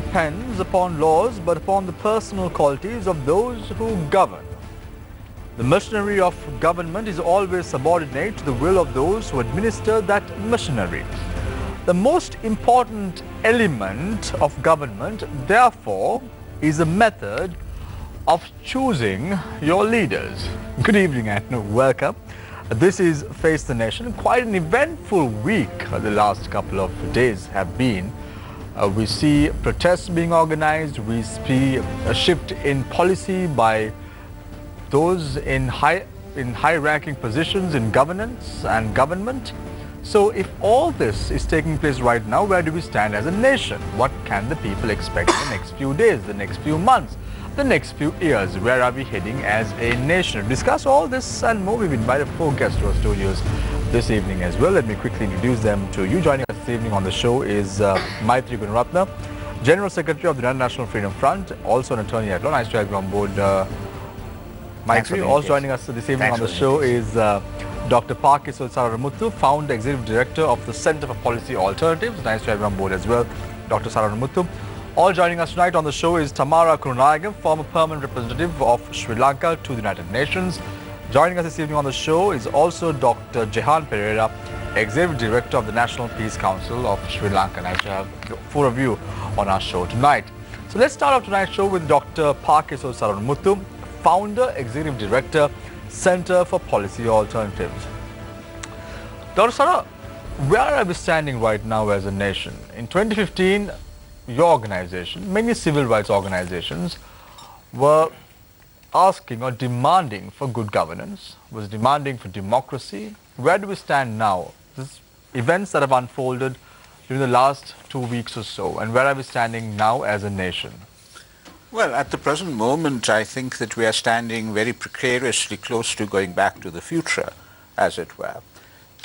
depends upon laws but upon the personal qualities of those who govern. The machinery of government is always subordinate to the will of those who administer that machinery. The most important element of government, therefore, is the method of choosing your leaders. Good evening and welcome. This is Face the Nation. Quite an eventful week the last couple of days have been. We see protests being organized, we see a shift in policy by those in high-ranking positions in governance and government. So if all this is taking place right now, where do we stand as a nation? What can the people expect in the next few days, the next few months, the next few years? Where are we heading as a nation? To discuss all this and more, we've invited 4 guests to our studios this evening as well. Let me quickly introduce them to you. Joining us this evening on the show is Maitri Gunaratna, General Secretary of the National Freedom Front, also an attorney at law. Nice to have you on board, Maitri. Also joining us this evening on the show is Dr. Pakisol Sararamuthu, Founder, Executive Director of the Center for Policy Alternatives. Nice to have you on board as well, Dr. Sararamuthu. All joining us tonight on the show is Tamara Kurunayagam, former permanent representative of Sri Lanka to the United Nations. Joining us this evening on the show is also Dr. Jehan Pereira, Executive Director of the National Peace Council of Sri Lanka. Nice to have 4 of you on our show tonight. So let's start off tonight's show with Dr. Pakisol Sararamuthu, Founder, Executive Director, Center for Policy Alternatives. Dr. Sara, where are we standing right now as a nation? In 2015, your organization, many civil rights organizations, were asking or demanding for good governance, was demanding for democracy. Where do we stand now? These events that have unfolded during the last 2 weeks or so, and where are we standing now as a nation? Well, at the present moment, I think that we are standing very precariously close to going back to the future, as it were.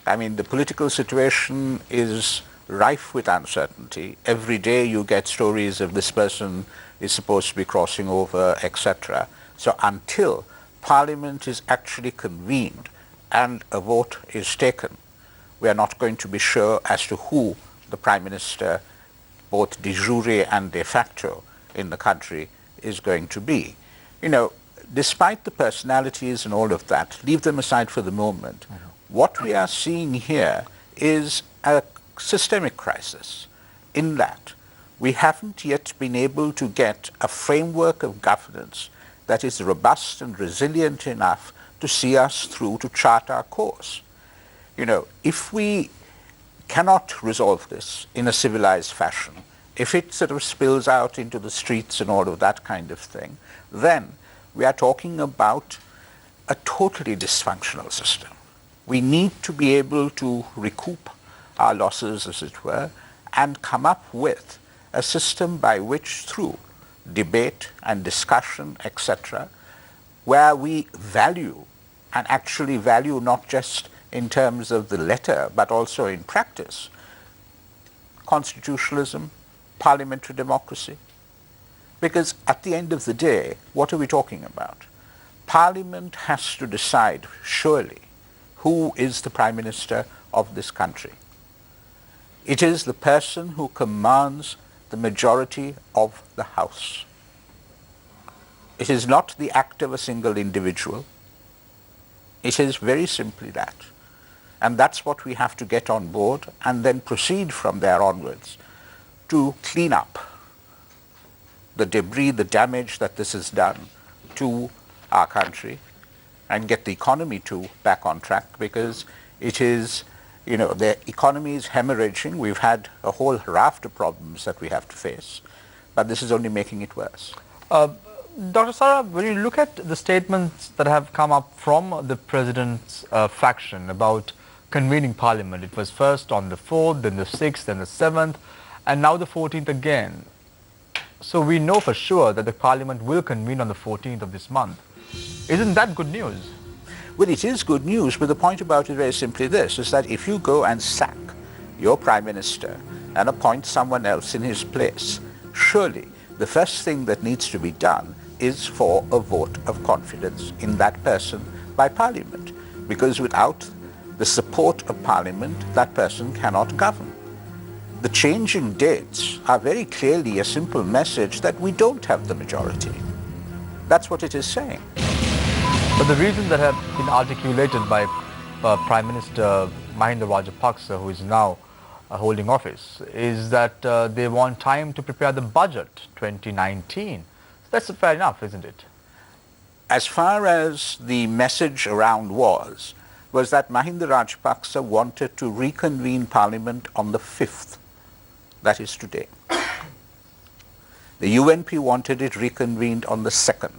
I mean, the political situation is rife with uncertainty. Every day you get stories of this person is supposed to be crossing over, etc. So until Parliament is actually convened and a vote is taken, we are not going to be sure as to who the Prime Minister, both de jure and de facto, in the country is going to be. You know, despite the personalities and all of that, leave them aside for the moment. What we are seeing here is a systemic crisis in that we haven't yet been able to get a framework of governance that is robust and resilient enough to see us through, to chart our course. You know, if we cannot resolve this in a civilized fashion, if it sort of spills out into the streets and all of that kind of thing, then we are talking about a totally dysfunctional system. We need to be able to recoup our losses, as it were, and come up with a system by which, through debate and discussion, etc., where we value, and actually value not just in terms of the letter, but also in practice, constitutionalism, parliamentary democracy. Because at the end of the day, what are we talking about? Parliament has to decide, surely, who is the Prime Minister of this country. It is the person who commands the majority of the House. It is not the act of a single individual. It is very simply that. And that's what we have to get on board and then proceed from there onwards to clean up the debris, the damage that this has done to our country and get the economy back on track, because it is, you know, the economy is hemorrhaging. We've had a whole raft of problems that we have to face, but this is only making it worse. Dr. Sara, when you look at the statements that have come up from the President's faction about convening Parliament, it was first on the 4th, then the 6th, then the 7th, and now the 14th again. So we know for sure that the Parliament will convene on the 14th of this month. Isn't that good news? Well, it is good news, but the point about it is very simply this, is that if you go and sack your Prime Minister and appoint someone else in his place, surely the first thing that needs to be done is for a vote of confidence in that person by Parliament, because without the support of Parliament, that person cannot govern. the changing dates are very clearly a simple message that we don't have the majority. That's what it is saying. But the reasons that have been articulated by Prime Minister Mahinda Rajapaksa, who is now holding office, is that they want time to prepare the budget 2019. So that's fair enough, isn't it? As far as the message around was that Mahinda Rajapaksa wanted to reconvene Parliament on the 5th, that is today. The UNP wanted it reconvened on the 2nd.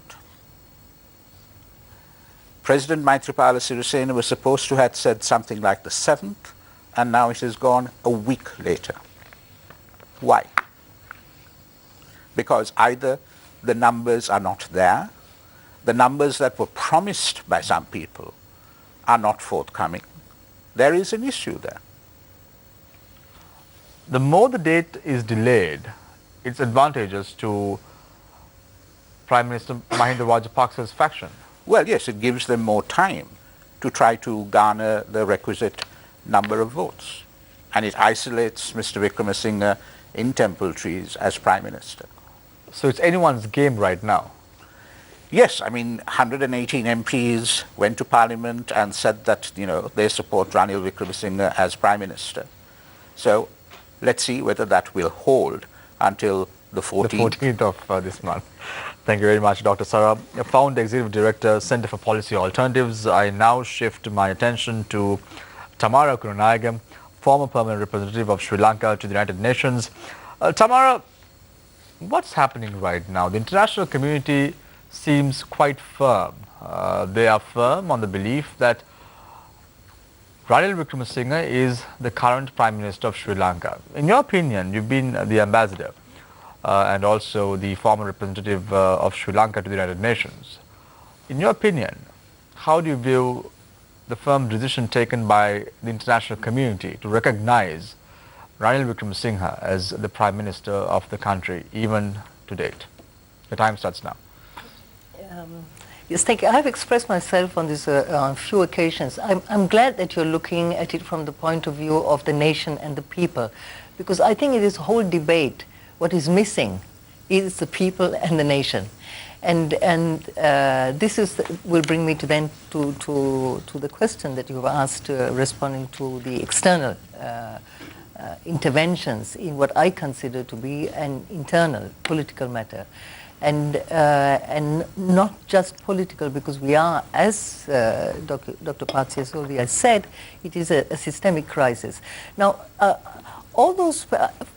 President Maithripala Sirisena was supposed to have said something like the 7th, and now it has gone a week later. Why? Because either the numbers are not there, the numbers that were promised by some people are not forthcoming. There is an issue there. The more the date is delayed, it's advantageous to Prime Minister Mahinda Rajapaksa's faction. Well, yes, it gives them more time to try to garner the requisite number of votes. And it isolates Mr. Wickremesinghe in Temple Trees as Prime Minister. So it's anyone's game right now. Yes, I mean, 118 MPs went to Parliament and said that, they support Ranil Wickremesinghe as Prime Minister. So let's see whether that will hold until the 14th. The 14th of this month. Thank you very much, Dr. Sara. Founder Executive Director, Center for Policy Alternatives. I now shift my attention to Tamara Kurunayagam, former permanent representative of Sri Lanka to the United Nations. Tamara, what's happening right now? The international community seems quite firm. They are firm on the belief that Ranil Wickremesinghe is the current Prime Minister of Sri Lanka. In your opinion, you've been the ambassador and also the former representative of Sri Lanka to the United Nations. In your opinion, how do you view the firm decision taken by the international community to recognize Ranil Wickremesinghe as the Prime Minister of the country, even to date? The time starts now. Yes, thank you. I have expressed myself on this on a few occasions. I'm glad that you're looking at it from the point of view of the nation and the people, because I think in this whole debate, what is missing is the people and the nation. And this will bring me to the question that you've asked, responding to the external interventions in what I consider to be an internal political matter. And not just political, because we are, as Dr. Patsy has said, it is a systemic crisis. Now, all those,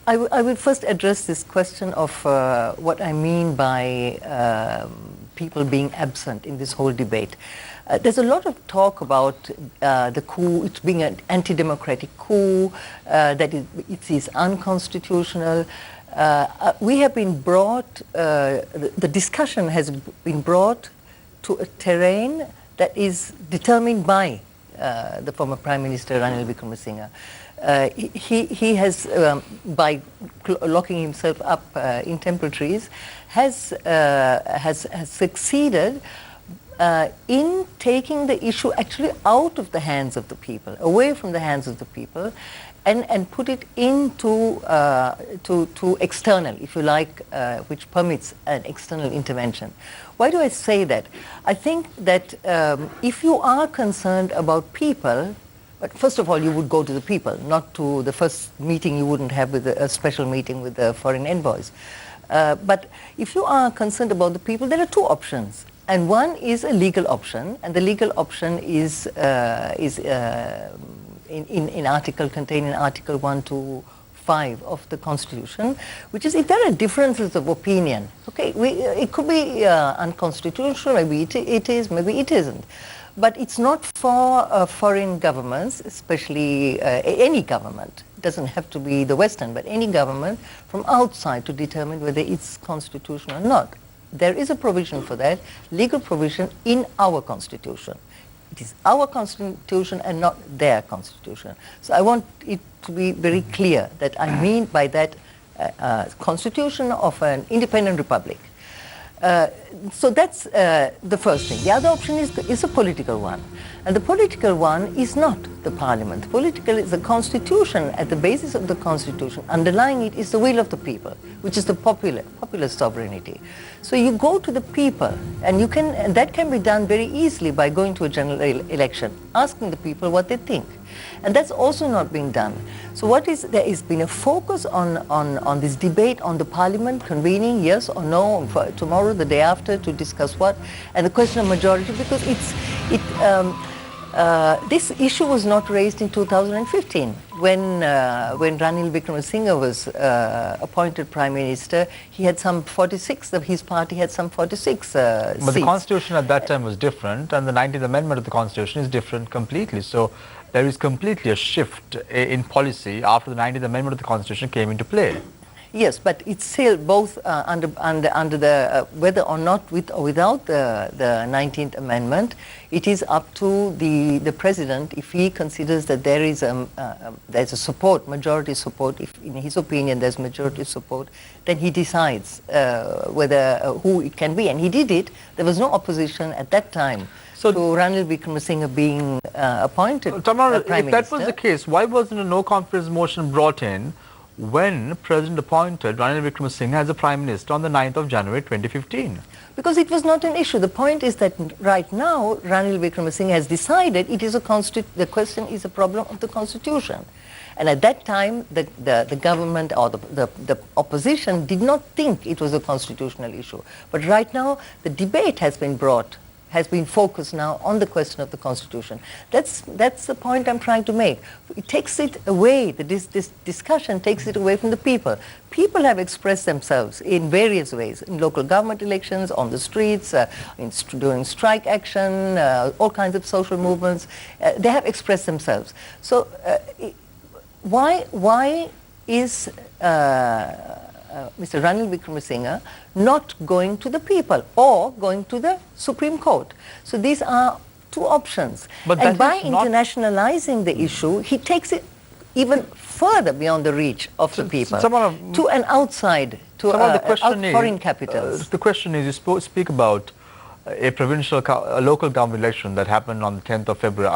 I will first address this question of what I mean by people being absent in this whole debate. There's a lot of talk about the coup, it being an anti-democratic coup, that it is unconstitutional. We have been brought, the discussion has been brought to a terrain that is determined by the former Prime Minister Ranil Wickremesinghe. He has, by locking himself up in Temple Trees, has succeeded in taking the issue actually out of the hands of the people, away from the hands of the people, and put it into to external, if you like, which permits an external intervention. Why do I say that? I think that if you are concerned about people, but first of all, you would go to the people, not to the first meeting you wouldn't have with a special meeting with the foreign envoys. But if you are concerned about the people, there are two options. And one is a legal option, and the legal option is in article contained in Article 1 to 5 of the Constitution, which is if there are differences of opinion, okay, it could be unconstitutional, maybe it is, maybe it isn't. But it's not for foreign governments, especially any government. It doesn't have to be the Western, but any government from outside to determine whether it's constitutional or not. There is a provision for that, legal provision in our Constitution. It is our Constitution and not their Constitution. So I want it to be very clear that I mean by that Constitution of an independent republic. So that's the first thing. The other option is a political one. And the political one is not the parliament. The political is the constitution. At the basis of the constitution, underlying it is the will of the people, which is the popular sovereignty. So you go to the people, and that can be done very easily by going to a general election, asking the people what they think. And that's also not being done. So there has been a focus on this debate on the parliament convening, yes or no, for tomorrow, the day after, to discuss what, and the question of majority, because this issue was not raised in 2015 when Ranil Wickremesinghe was appointed Prime Minister. He had some 46, his party had some 46 seats. But the Constitution at that time was different, and the 19th Amendment of the Constitution is different completely. So there is completely a shift in policy after the 19th Amendment of the Constitution came into play. Yes, but it's still both under the whether or not with or without the 19th Amendment, it is up to the president if he considers that there's a support, majority support. If in his opinion there's majority support, then he decides who it can be, and he did it. There was no opposition at that time. So to Ranil Wickremesinghe being appointed Tamara, Prime if Minister. that was the case, why wasn't a no confidence motion brought in when President appointed Ranil Wickremesinghe as a Prime Minister on the 9th of January 2015? Because it was not an issue. The point is that right now Ranil Wickremesinghe has decided the question is a problem of the Constitution. And at that time, the government or the opposition did not think it was a constitutional issue. But right now, the debate has been focused now on the question of the Constitution. That's the point I'm trying to make. It takes it away, this discussion takes it away from the people. People have expressed themselves in various ways, in local government elections, on the streets, during strike action, all kinds of social movements. They have expressed themselves. So why is Mr. Ranil Wickremesinghe not going to the people or going to the Supreme Court? So these are two options. And by internationalizing the issue, he takes it even further beyond the reach of the people to an outside, to foreign capitals. The question is, you speak about a local government election that happened on the 10th of February.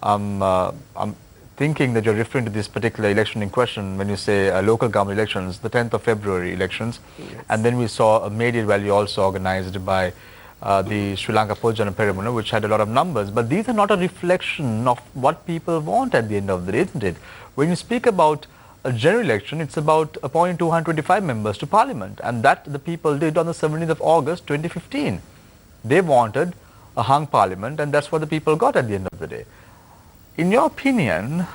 I'm thinking that you're referring to this particular election in question when you say local government elections, the 10th of February elections. Yes. And then we saw a media rally also organized by the Sri Lanka Pojana Peramuna, which had a lot of numbers. But these are not a reflection of what people want at the end of the day, isn't it? When you speak about a general election, it's about appointing 225 members to Parliament. And that the people did on the 17th of August 2015. They wanted a hung Parliament, and that's what the people got at the end of the day. In your opinion,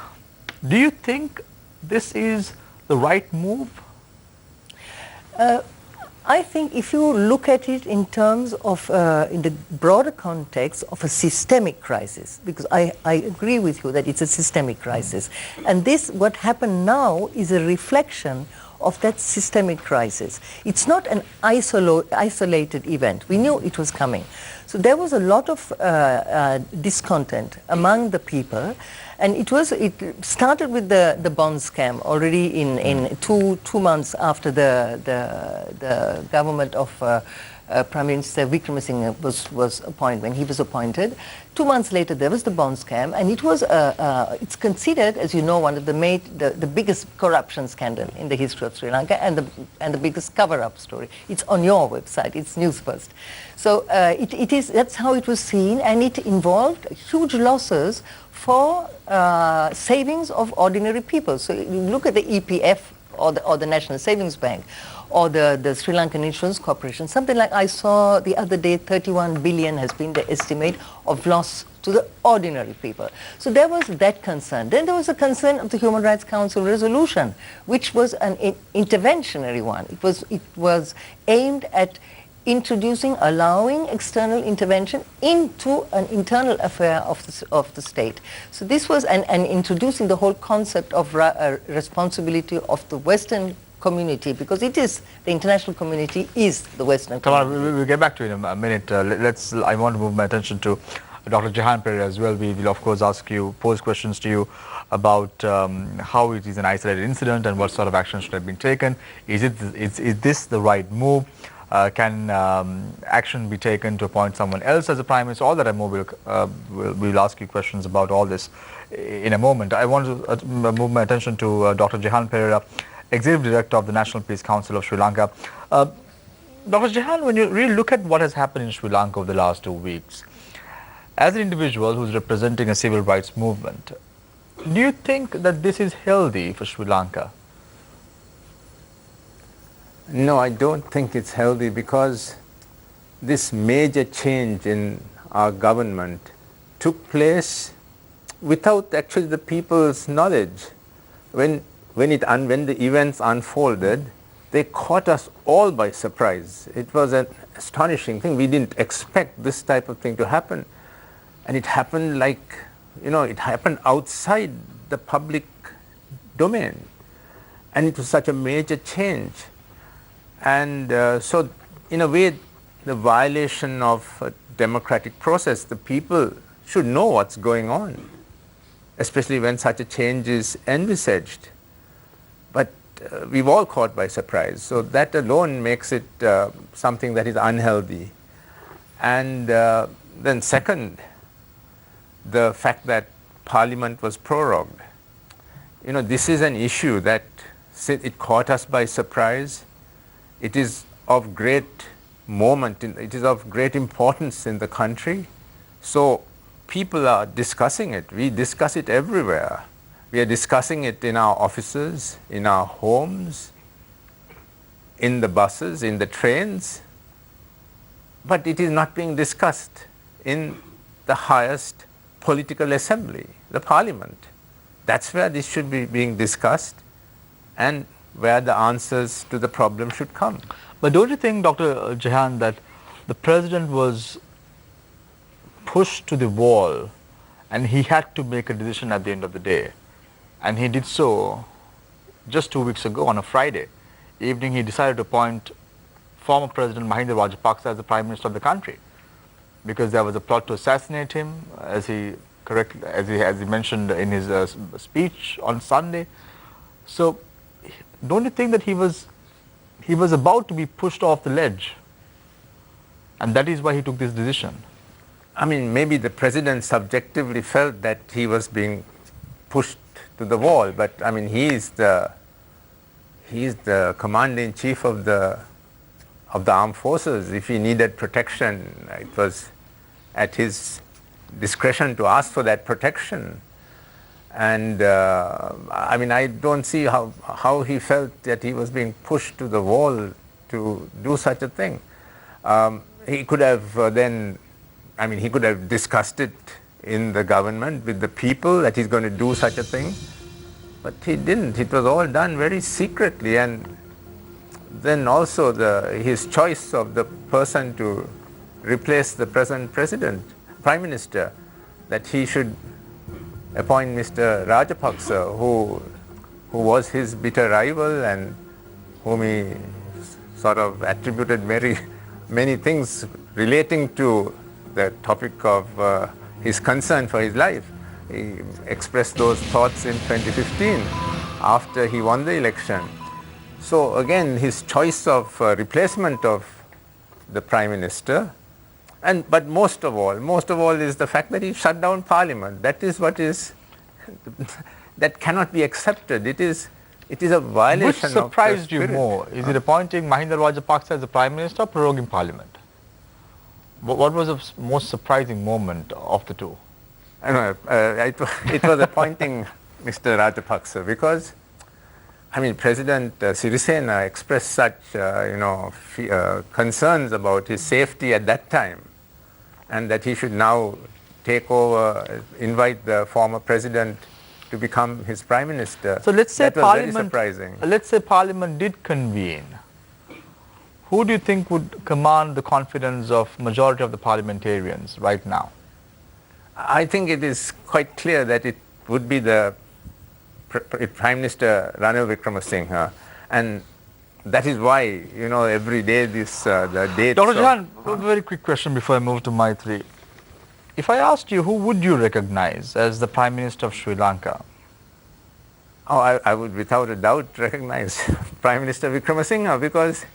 do you think this is the right move? I think if you look at it in terms of, in the broader context of a systemic crisis, because I agree with you that it's a systemic crisis. And what happened now is a reflection of that systemic crisis. It's not an isolated event. We knew it was coming. So there was a lot of discontent among the people, and it started with the bond scam already in two months after the government of Prime Minister Wickremesinghe was appointed. When he was appointed, 2 months later there was the bond scam, and it was it's considered, as you know, one of the biggest corruption scandal in the history of Sri Lanka, and the biggest cover-up story. It's on your website. It's Newsfirst. So that's how it was seen, and it involved huge losses for savings of ordinary people. So you look at the EPF or the National Savings Bank, or the Sri Lankan Insurance Corporation. Something like I saw the other day, 31 billion has been the estimate of loss to the ordinary people. So there was that concern. Then there was a concern of the Human Rights Council resolution, which was an interventionary one. It was aimed at allowing external intervention into an internal affair of the state. So this was, and introducing the whole concept of responsibility of the Western community, because the international community is the Western community. We'll get back to it in a minute. I want to move my attention to Dr. Jehan Pereira as well. We will of course pose questions to you about how it is an isolated incident and what sort of action should have been taken. Is this the right move? Can action be taken to appoint someone else as a Prime Minister? All that and more we'll ask you questions about all this in a moment. I want to move my attention to Dr. Jehan Pereira, Executive Director of the National Peace Council of Sri Lanka. Dr. Jehan, when you really look at what has happened in Sri Lanka over the last 2 weeks, as an individual who's representing a civil rights movement, do you think that this is healthy for Sri Lanka? No, I don't think it's healthy, because this major change in our government took place without actually the people's knowledge. When the events unfolded, they caught us all by surprise. It was an astonishing thing. We didn't expect this type of thing to happen. And it happened it happened outside the public domain. And it was such a major change. And so, in a way, the violation of a democratic process, the people should know what's going on, especially when such a change is envisaged. But we've all caught by surprise. So that alone makes it something that is unhealthy. And then second, the fact that Parliament was prorogued. This is an issue that it caught us by surprise. It is of great it is of great importance in the country. So people are discussing it. We discuss it everywhere. We are discussing it in our offices, in our homes, in the buses, in the trains. But it is not being discussed in the highest political assembly, the Parliament. That's where this should be being discussed, and where the answers to the problem should come. But don't you think, Dr. Jehan, that the President was pushed to the wall and he had to make a decision at the end of the day? And he did so just 2 weeks ago on a Friday evening. He decided to appoint former President Mahinda Rajapaksa as the Prime Minister of the country, because there was a plot to assassinate him, as he mentioned in his speech on Sunday. So don't you think that he was about to be pushed off the ledge, and that is why he took this decision? I mean, maybe the President subjectively felt that he was being pushed to the wall, but I mean, he is the Commander-in-Chief of the armed forces. If he needed protection, it was at his discretion to ask for that protection. And I mean, I don't see how he felt that he was being pushed to the wall to do such a thing. He could have he could have discussed it in the government with the people that he's going to do such a thing, but he didn't. It was all done very secretly. And then also his choice of the person to replace the present Prime Minister, that he should appoint Mr. Rajapaksa, who was his bitter rival and whom he sort of attributed many things relating to the topic of his concern for his life. He expressed those thoughts in 2015 after he won the election. So again, his choice of replacement of the Prime Minister, but most of all is the fact that he shut down Parliament. That is what is that cannot be accepted. It is a violation. Which surprised you more? Is it appointing Mahinda Rajapaksa as the Prime Minister or proroguing Parliament? What was the most surprising moment of the two? It was appointing Mr. Rajapaksa, because I mean, President Sirisena expressed such concerns about his safety at that time, and that he should now take over, invite the former president to become his Prime Minister. So let's say that was very surprising. Let's say Parliament did convene. Who do you think would command the confidence of majority of the parliamentarians right now? I think it is quite clear that it would be the Prime Minister Ranil Wickremesinghe, and that is why every day the dates. Dr. Jehan, a very quick question before I move to Maitri. If I asked you, who would you recognize as the Prime Minister of Sri Lanka? Oh, I would without a doubt recognize Prime Minister Wickremesinghe, because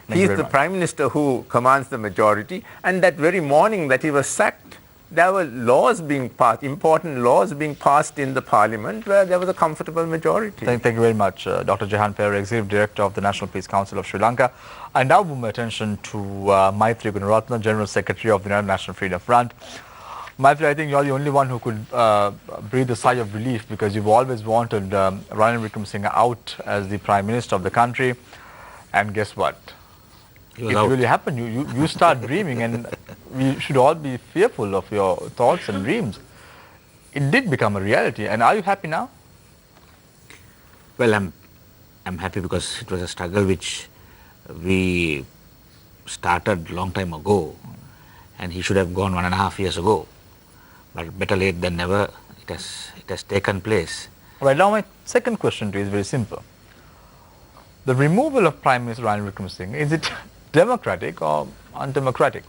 Thank you He is very the much. Prime Minister who commands the majority, and that very morning that he was sacked, there were laws being passed, important laws being passed in the parliament where there was a comfortable majority. Thank you very much, Dr. Jehan Pere, Executive Director of the National Peace Council of Sri Lanka. I now move my attention to Maitri Gunaratna, General Secretary of the United National Freedom Front. Maitri, I think you're the only one who could breathe a sigh of relief because you've always wanted Ranil Wickremesinghe out as the Prime Minister of the country. And guess what? It really happened. You start dreaming, and we should all be fearful of your thoughts and dreams. It did become a reality. And are you happy now? Well, I'm happy because it was a struggle which we started long time ago, and he should have gone 1.5 years ago. But better late than never. It has taken place. Right, now my second question to you is very simple. The removal of Prime Minister Ranil Wickremesinghe, is it democratic or undemocratic?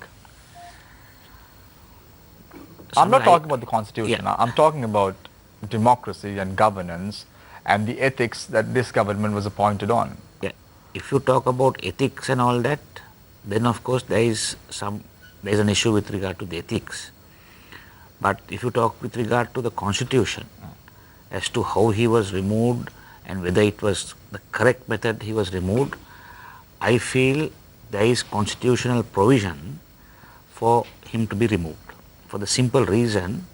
I'm not talking about the constitution. Yeah. I'm talking about democracy and governance and the ethics that this government was appointed on. Yeah. If you talk about ethics and all that, then of course there is an issue with regard to the ethics. But if you talk with regard to the constitution, as to how he was removed and whether it was the correct method he was removed, I feel there is constitutional provision for him to be removed. For the simple reason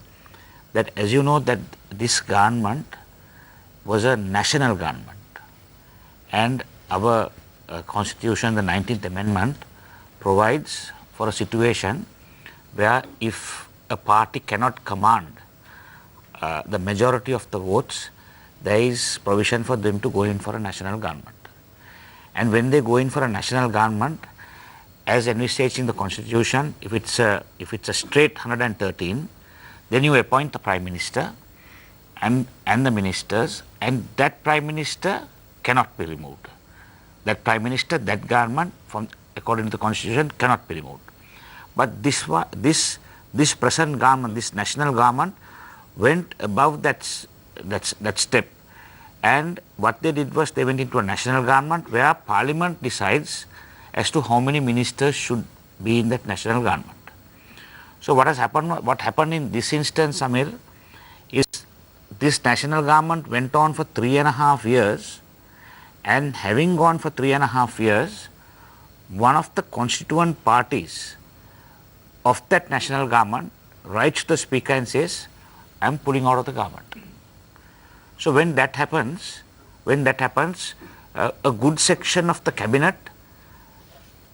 that, as you know, that this government was a national government, and our constitution, the 19th Amendment, provides for a situation where if a party cannot command the majority of the votes, there is provision for them to go in for a national government. And when they go in for a national government, as envisaged in the constitution, if it's a straight 113, then you appoint the Prime Minister and the ministers, and that Prime Minister cannot be removed. That Prime Minister, that government, according to the constitution, cannot be removed. But this present government, this national government, went above that step, and what they did was they went into a national government where Parliament decides as to how many ministers should be in that national government. So what happened in this instance, Amir, is this national government went on for 3.5 years, and having gone for 3.5 years, one of the constituent parties of that national government writes to the speaker and says, I am pulling out of the government. So when that happens, a good section of the cabinet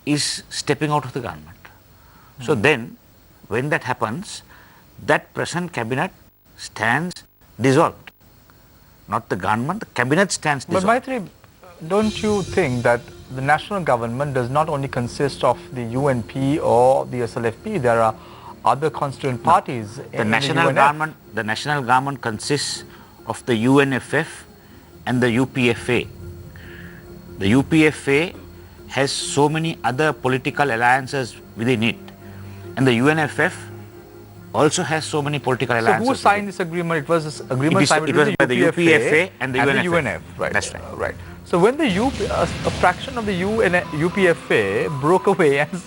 is stepping out of the government. So then, when that happens, that present cabinet stands dissolved. Not the government, the cabinet stands dissolved. But Maitri, don't you think that the national government does not only consist of the UNP or the SLFP, there are other constituent parties The national government consists of the UNFF and the UPFA. The UPFA has so many other political alliances within it, and the UNFF also has so many political alliances. So who signed this agreement? It was this agreement signed it was between by the UPFA and the UNF. Right. That's right. Right. So when the a fraction of the UPFA broke away and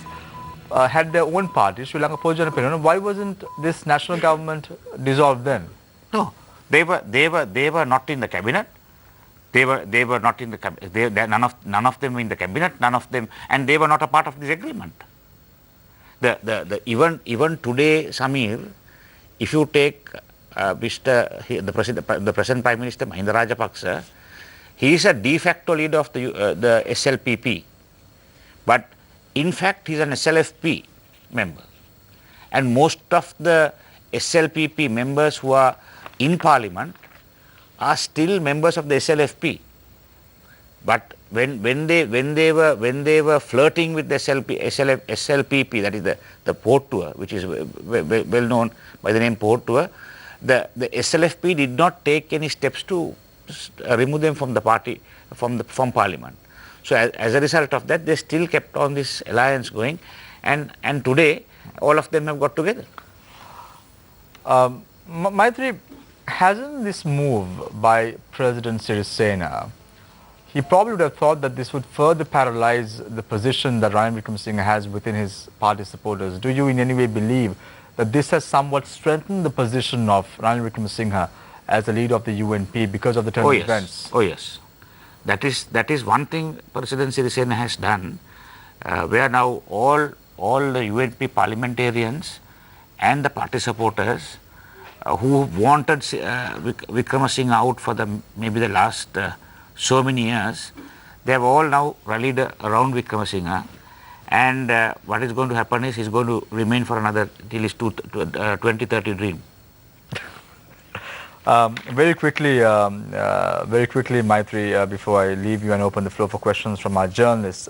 had their own party, Sri Lanka Pojana Penona, why wasn't this national government dissolved then? No, they were not in the cabinet. They were not in the cabinet. None of them were in the cabinet. None of them, and they were not a part of this agreement. Even today, Samir, if you take the present Prime Minister Mahinda Rajapaksa, he is a de facto leader of the SLPP, but in fact he is an SLFP member, and most of the SLPP members who are in Parliament are still members of the SLFP. But when they were flirting with the SLPP, that is the port tour, which is well known by the name port tour, the SLFP did not take any steps to remove them from the party, from Parliament. So as a result of that, they still kept on this alliance going, and today all of them have got together. Maitri, hasn't this move by President Sirisena, he probably would have thought that this would further paralyze the position that Ranil Wickremesinghe has within his party supporters. Do you in any way believe that this has somewhat strengthened the position of Ranil Wickremesinghe as the leader of the UNP because of the turn Oh of yes, events? oh yes. That is one thing President Sirisena has done, where now all the UNP parliamentarians and the party supporters who wanted Wickremesinghe out for maybe the last so many years, they have all now rallied around Wickremesinghe, and what is going to happen is he's going to remain for another till his 2030 dream. Very quickly, Maitri, before I leave you and open the floor for questions from our journalists,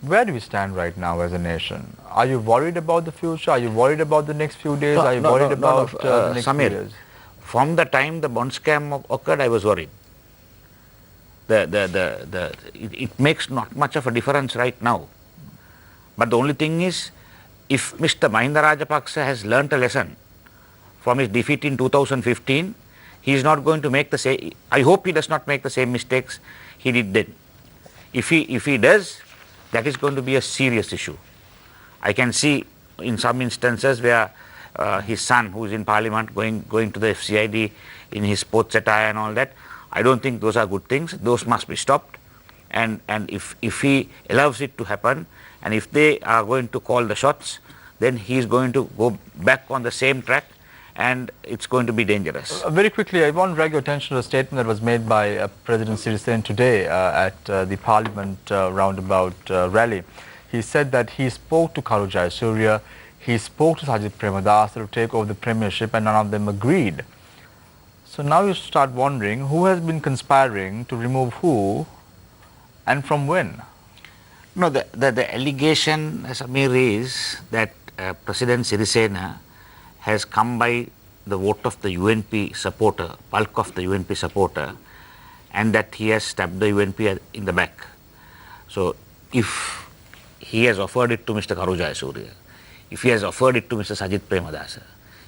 where do we stand right now as a nation? Are you worried about the future? Are you worried about the next few days? Are you worried about the next few Samir, years? from the time the bond scam occurred, I was worried. It makes not much of a difference right now. But the only thing is, if Mr. Mahinda Rajapaksa has learnt a lesson from his defeat in 2015, he is not going to make the same. I hope he does not make the same mistakes he did then. If he does, that is going to be a serious issue. I can see in some instances where his son, who is in Parliament, going to the FCID in his sports attire and all that. I don't think those are good things. Those must be stopped. And if he allows it to happen, and if they are going to call the shots, then he is going to go back on the same track, and it's going to be dangerous. Very quickly, I want to drag your attention to a statement that was made by President Sirisena today at the Parliament roundabout rally. He said that he spoke to Karu Jayasuriya, he spoke to Sajid Premadasa to take over the premiership, and none of them agreed. So now you start wondering who has been conspiring to remove who and from when? No, the allegation, Samir, is that President Sirisena has come by the vote of the UNP supporter, bulk of the UNP supporter, and that he has stabbed the UNP in the back. So if he has offered it to Mr. Karu Jayasuriya, if he has offered it to Mr. Sajid Premadasa,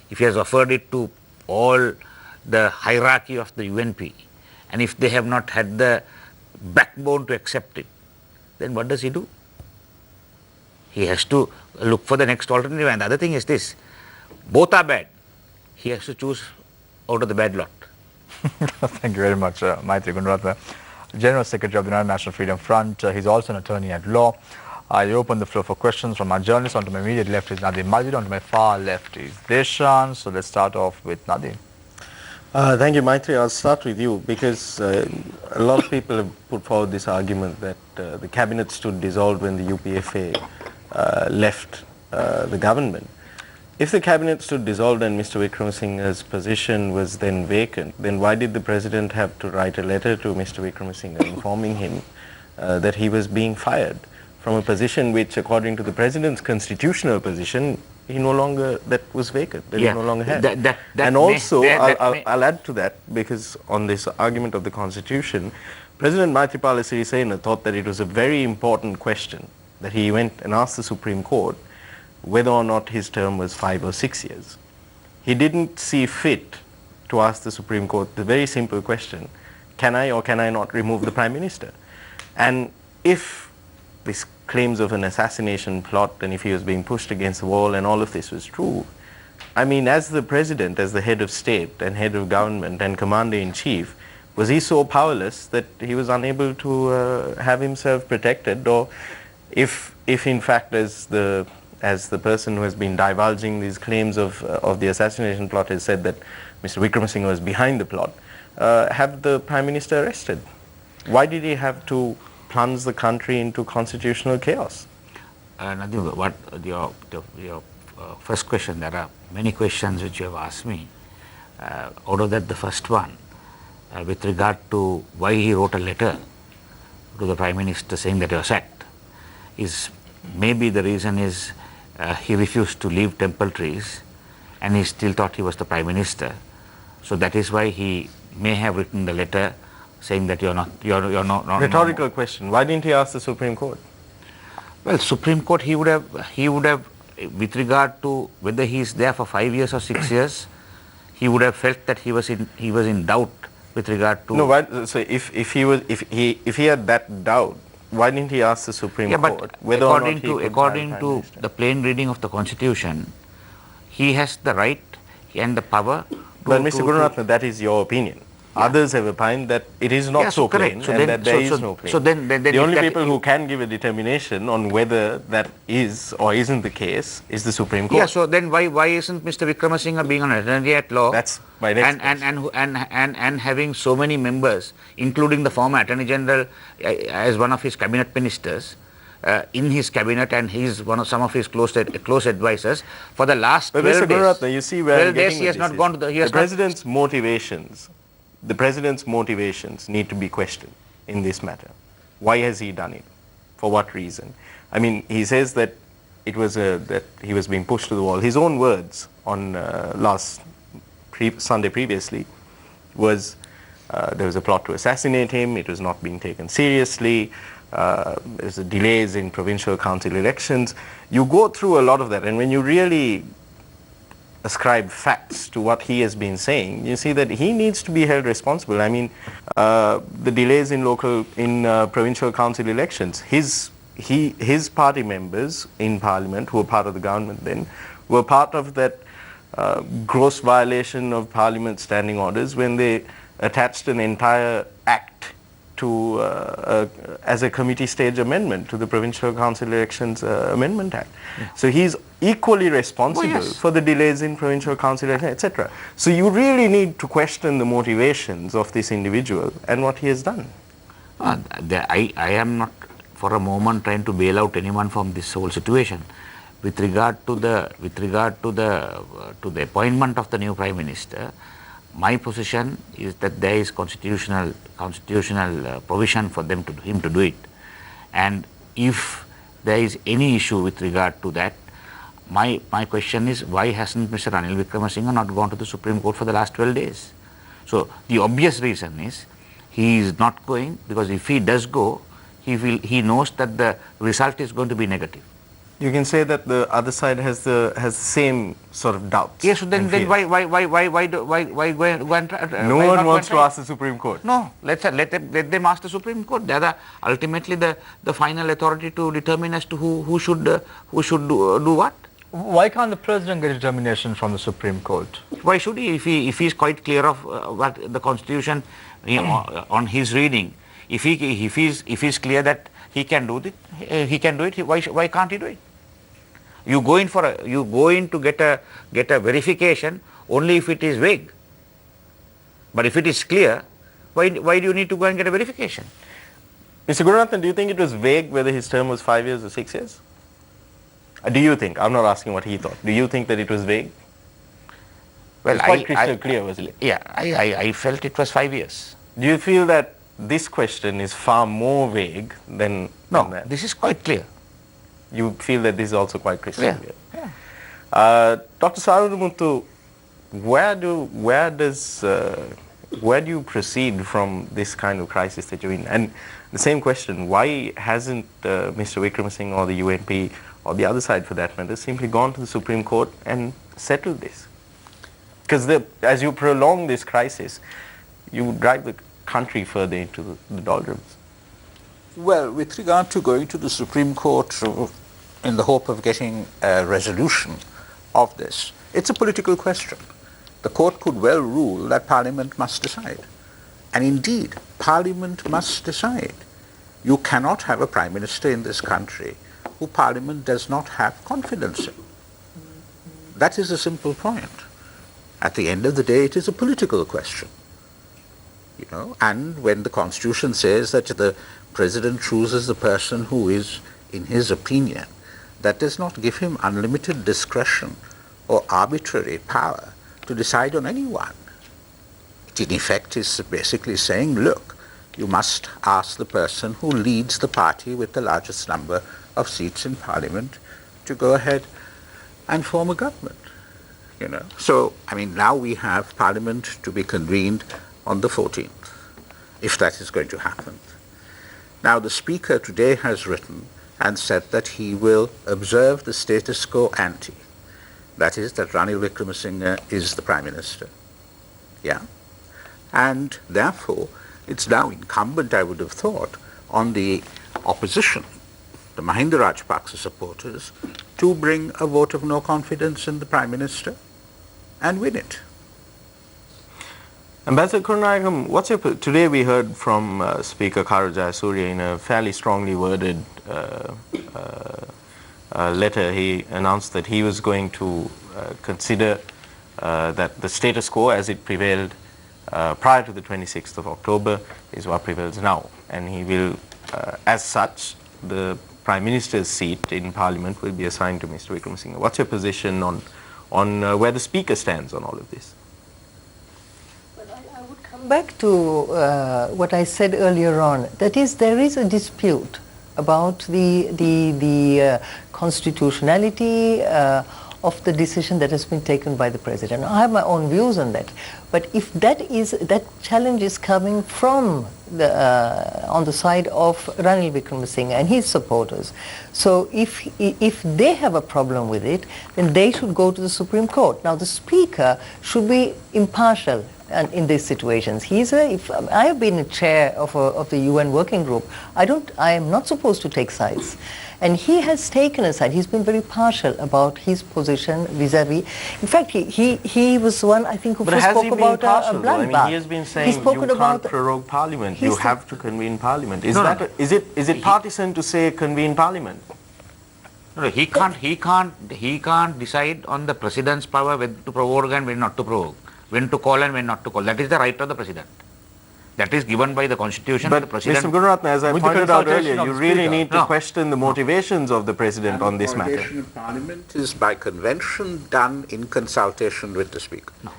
if he has offered it to all the hierarchy of the UNP, and if they have not had the backbone to accept it, then what does he do? He has to look for the next alternative. And the other thing is this, both are bad. He has to choose out of the bad lot. Thank you very much, Maitri Gunaratne, General Secretary of the United National Freedom Front. He's also an attorney at law. I open the floor for questions from our journalists. On to my immediate left is Nadeem Majid, on to my far left is Deshan. So let's start off with Nadeem. Thank you, Maitri. I'll start with you because a lot of people have put forward this argument that the cabinet stood dissolved when the UPFA left the government. If the cabinet stood dissolved and Mr. Wickremesinghe's position was then vacant, then why did the president have to write a letter to Mr. Wickremesinghe informing him that he was being fired from a position which, according to the president's constitutional position, he no longer, that was vacant, that he no longer had. And also, I'll add to that, because on this argument of the constitution, President Maithripala Sirisena thought that it was a very important question that he went and asked the Supreme Court whether or not his term was 5 or 6 years. He didn't see fit to ask the Supreme Court the very simple question, can I or can I not remove the Prime Minister? And if these claims of an assassination plot and if he was being pushed against the wall and all of this was true, I mean, as the president, as the head of state and head of government and commander-in-chief, was he so powerless that he was unable to have himself protected? Or if in fact, as the person who has been divulging these claims of the assassination plot has said that Mr. Wickremesinghe was behind the plot, have the Prime Minister arrested? Why did he have to plunge the country into constitutional chaos? Nadeem, what your first question, there are many questions which you have asked me. Out of that, the first one, with regard to why he wrote a letter to the Prime Minister saying that he was sacked, is maybe the reason is he refused to leave Temple Trees and he still thought he was the Prime Minister. So that is why he may have written the letter saying that you're not. Rhetorical question. Why didn't he ask the Supreme Court? Well, Supreme Court, he would have, with regard to whether he is there for 5 years or 6 years, he would have felt that he was in doubt with regard to... No, so if he had that doubt, why didn't he ask the Supreme Yeah, Court but whether or not according he to could according have to Prime Minister? the plain reading of the Constitution, he has the right and the power to... But Mr. Gururatna, that is your opinion. Yeah. Others have opined that it is not Yeah, so correct. plain So and then- that there is so- no plain. so then the if only that- people who can give a determination on whether that is or isn't the case is the Supreme Court. Yeah, so then why isn't Mr. Vikramasinghe being an attorney at law? That's my next and having so many members, including the former Attorney General as one of his cabinet ministers, in his cabinet, and he's some of his close advisors for the last But 12 Mr. days. Gururatna, you see where 12 I'm days getting he has with not this gone is to the... the president's motivations need to be questioned in this matter. Why has he done it? For what reason? I mean, he says that it was that he was being pushed to the wall. His own words on Sunday previously was there was a plot to assassinate him. It was not being taken seriously. There's delays in provincial council elections. You go through a lot of that, and when you really ascribe facts to what he has been saying, you see that he needs to be held responsible. I mean, the delays in provincial council elections, his party members in parliament, who were part of the government then, were part of that gross violation of parliament standing orders when they attached an entire act to as a committee stage amendment to the Provincial Council Elections Amendment Act. Yeah. So he's equally responsible for the delays in Provincial Council elections, etc. So you really need to question the motivations of this individual and what he has done. I am not for a moment trying to bail out anyone from this whole situation. With regard to the appointment of the new Prime Minister, my position is that there is constitutional provision for him to do it, and if there is any issue with regard to that, my question is, why hasn't Mr. Ranil Wickremesinghe not gone to the Supreme Court for the last 12 days? So the obvious reason is he is not going, because if he does go, he knows that the result is going to be negative. You can say that the other side has the same sort of doubts. Yes, so then why go and try? No one wants to ask the Supreme Court. No, let them ask the Supreme Court. They are ultimately the final authority to determine as to who should do what. Why can't the president get a determination from the Supreme Court? Why should he? If he is quite clear of what the Constitution on his reading, if he is clear that he can do it, why can't he do it? You go in to get a verification only if it is vague. But if it is clear, why do you need to go and get a verification? Mr. Gururatna, do you think it was vague whether his term was 5 years or 6 years? Do you think? I'm not asking what he thought. Do you think that it was vague? Well, it's quite crystal clear, wasn't it? Yeah, I felt it was 5 years. Do you feel that this question is far more vague than that? This is quite clear. You feel that this is also quite crystal clear? Yeah. Dr. Sarunamuthu, where do you proceed from this kind of crisis that you're in? And the same question, why hasn't Mr. Wickremesinghe or the UNP or the other side for that matter simply gone to the Supreme Court and settled this? Because as you prolong this crisis, you drive the country further into the doldrums. Well, with regard to going to the Supreme Court in the hope of getting a resolution of this, it's a political question. The court could well rule that Parliament must decide. And indeed, Parliament must decide. You cannot have a Prime Minister in this country who Parliament does not have confidence in. That is a simple point. At the end of the day, it is a political question. And when the Constitution says that the President chooses the person who is, in his opinion, that does not give him unlimited discretion or arbitrary power to decide on anyone. It in effect is basically saying, look, you must ask the person who leads the party with the largest number of seats in Parliament to go ahead and form a government. So, now we have Parliament to be convened on the 14th, if that is going to happen. Now, the Speaker today has written and said that he will observe the status quo ante. That is, that Ranil Wickremesinghe is the Prime Minister. Yeah. And therefore, it's now incumbent, I would have thought, on the opposition, the Mahinda Rajapaksa supporters, to bring a vote of no confidence in the Prime Minister and win it. Ambassador Karunayagam, today we heard from Speaker Karajaya in a fairly strongly worded letter. He announced that he was going to consider that the status quo as it prevailed prior to the 26th of October is what prevails now, and he will, as such, the Prime Minister's seat in Parliament will be assigned to Mr. Wickremesinghe. What's your position on where the Speaker stands on all of this? Back to what I said earlier on, that is, there is a dispute about the constitutionality of the decision that has been taken by the President. I have my own views on that, but if that challenge is coming from on the side of Ranil Wickremesinghe and his supporters, so if they have a problem with it, then they should go to the Supreme Court. Now the Speaker should be impartial. And in these situations, I have been a chair of the UN working group. I am not supposed to take sides, and he has taken a side. He's been very partial about his position vis-a-vis. In fact, he was the one, I think, who first spoke about a bloodbath. He has been saying you can't prorogue Parliament. You have to convene Parliament. Is it partisan to say convene Parliament? No, he can't decide on the President's power when to prorogue and when not to prorogue, when to call and when not to call. That is the right of the President. That is given by the Constitution. But the President, Mr. Gunaratne, as I pointed out earlier, you really need to No. question the motivations of the President on this matter. Prorogation of Parliament is by convention done in consultation with the Speaker. no.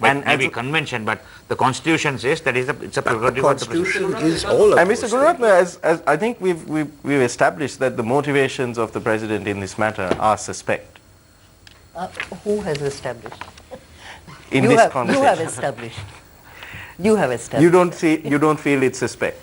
And Maybe as a- convention, but the Constitution says that it's a But the prerogative of the President. Constitution is all of And those Mr. things. Gunaratne, as I think we've established that the motivations of the President in this matter are suspect Who has established? in You this have conversation. established. You have established. You don't feel it's suspect.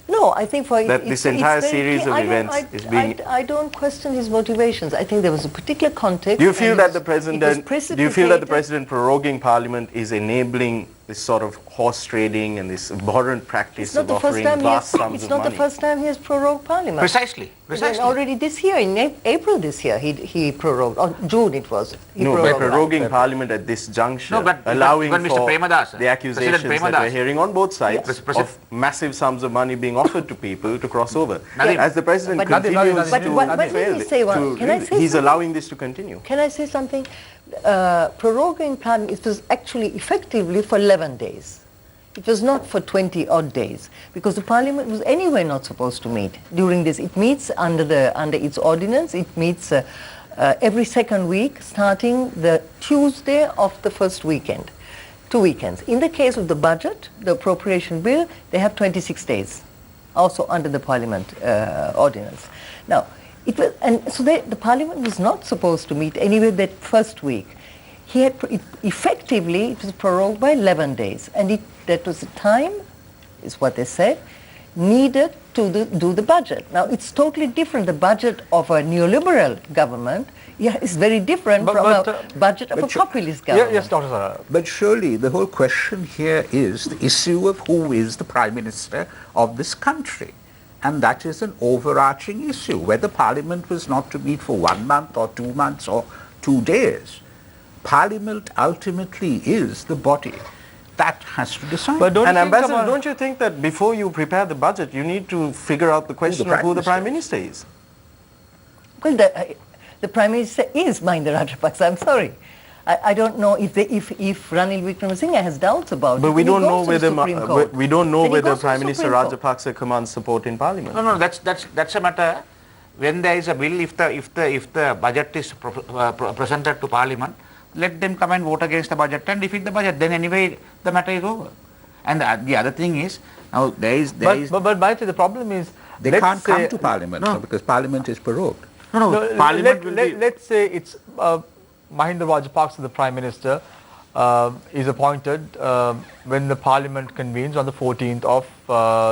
No, I think for That this entire series of events is being- I don't question his motivations. I think there was a particular context. Do you feel and that the it was President? Do you feel that the precipitated- President proroguing Parliament is enabling this sort of horse trading and this abhorrent practice It's not of the first offering time vast sums it's of not money? the first time he has prorogued Parliament. Precisely. Then already this year, in April this year, he prorogued, or June it was. He No, by prorogued proroguing Parliament at this juncture, No, but allowing when Mr. for Premadasa, the accusations President that we're Premadasa, hearing on both sides Yes, of massive sums of money being offered to people to cross over. Nadeem. As the President But- continues But to let me fail say it, one. Can I say he's something? allowing this to continue. Can I say something? Proroguing Parliament, it was actually effectively for 11 days. It was not for 20 odd days, because the Parliament was anyway not supposed to meet during this. It meets under its ordinance. It meets every second week, starting the Tuesday of the first weekend, 2 weekends. In the case of the budget, the appropriation bill, they have 26 days, also under the Parliament ordinance. Now, it was, and so the Parliament was not supposed to meet anyway that first week. Effectively, it was prorogued by 11 days, and that was the time, is what they said, needed to do the budget. Now, it's totally different. The budget of a neoliberal government is very different from a budget of a populist government. Yes, Dr. Sara. But surely the whole question here is the issue of who is the Prime Minister of this country. And that is an overarching issue. Whether Parliament was not to meet for 1 month or 2 months or 2 days, Parliament ultimately is the body that has to decide. But don't And you think Ambassador, about- don't you think that before you prepare the budget, you need to figure out the question of who the Prime Minister is? Well, the Prime Minister is Mahinda Rajapaksa. I'm sorry. I don't know if Ranil Wickremesinghe has doubts about But it. we then he don't know goes to the whether Supreme Court. we don't know Then he whether goes to the Prime Minister Supreme Court. Rajapaksa commands support in Parliament. No, that's a matter when there is a bill. If the budget is presented to Parliament, let them come and vote against the budget and defeat the budget. Then anyway, the matter is over. And the other thing is, now there is. But Maitri, the problem is They let's can't come say- to Parliament No. because Parliament is prorogued. No, Parliament will be. Let's say it's Mahinda Rajapaksa, the Prime Minister, is appointed when the Parliament convenes on the 14th of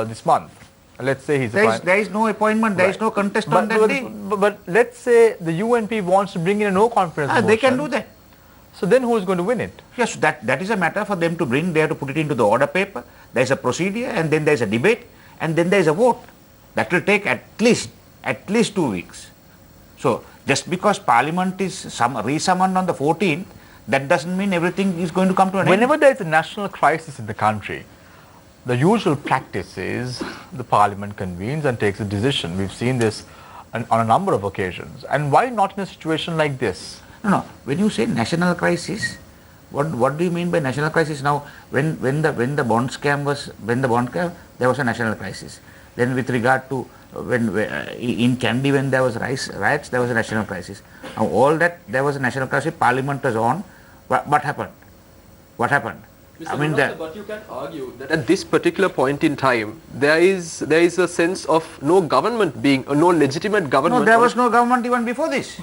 this month. Let's say he's the Prime. There is no appointment. There is no contest on that day. But let's say the UNP wants to bring in a no confidence motion. They can do that. So then who is going to win it? Yes, that is a matter for them to bring. They have to put it into the order paper. There is a procedure, and then there is a debate, and then there is a vote. That will take at least 2 weeks. So just because Parliament is resummoned on the 14th, that doesn't mean everything is going to come to an Whenever end. there is a national crisis in the country, the usual practice is the Parliament convenes and takes a decision. We've seen this on a number of occasions. And why not in a situation like this? No. When you say national crisis, what do you mean by national crisis? Now, when the bond scam, there was a national crisis. Then with regard to in Kandy, when there was riots, there was a national crisis. Now all that, there was a national crisis. Parliament was on. What happened? What happened? Mr. Munafta, but you can argue that at this particular point in time, there is a sense of no government being, no legitimate government. No, there was no government even before this.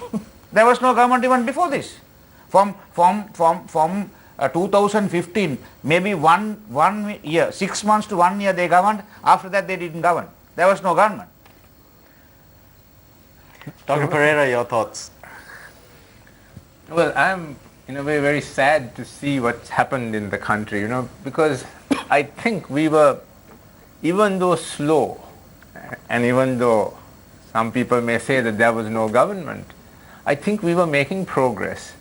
There was no government even before this. From 2015, maybe one year, 6 months to 1 year they governed. After that they didn't govern. There was no government. Dr. Pereira, your thoughts? Well, I'm in a way very sad to see what's happened in the country, because I think we were, even though slow, and even though some people may say that there was no government, I think we were making progress.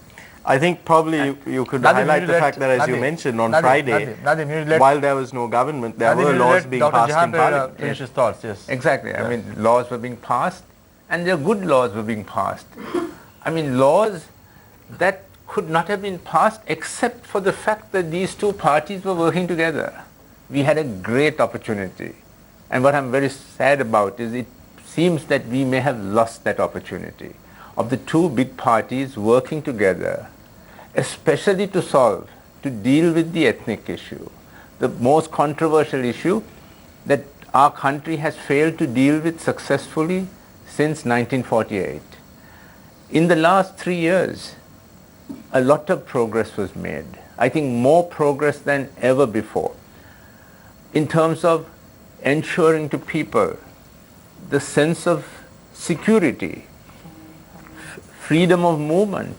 I think probably you could highlight the fact that, as you mentioned, on Friday, while there was no government, there were laws being passed in Parliament. Finish his thoughts, yes. Exactly. I mean, laws were being passed, and they're good laws were being passed. I mean, laws that could not have been passed except for the fact that these two parties were working together. We had a great opportunity. And what I'm very sad about is it seems that we may have lost that opportunity of the two big parties working together, especially to deal with the ethnic issue, the most controversial issue that our country has failed to deal with successfully since 1948. In the last 3 years, a lot of progress was made. I think more progress than ever before in terms of ensuring to people the sense of security, freedom of movement,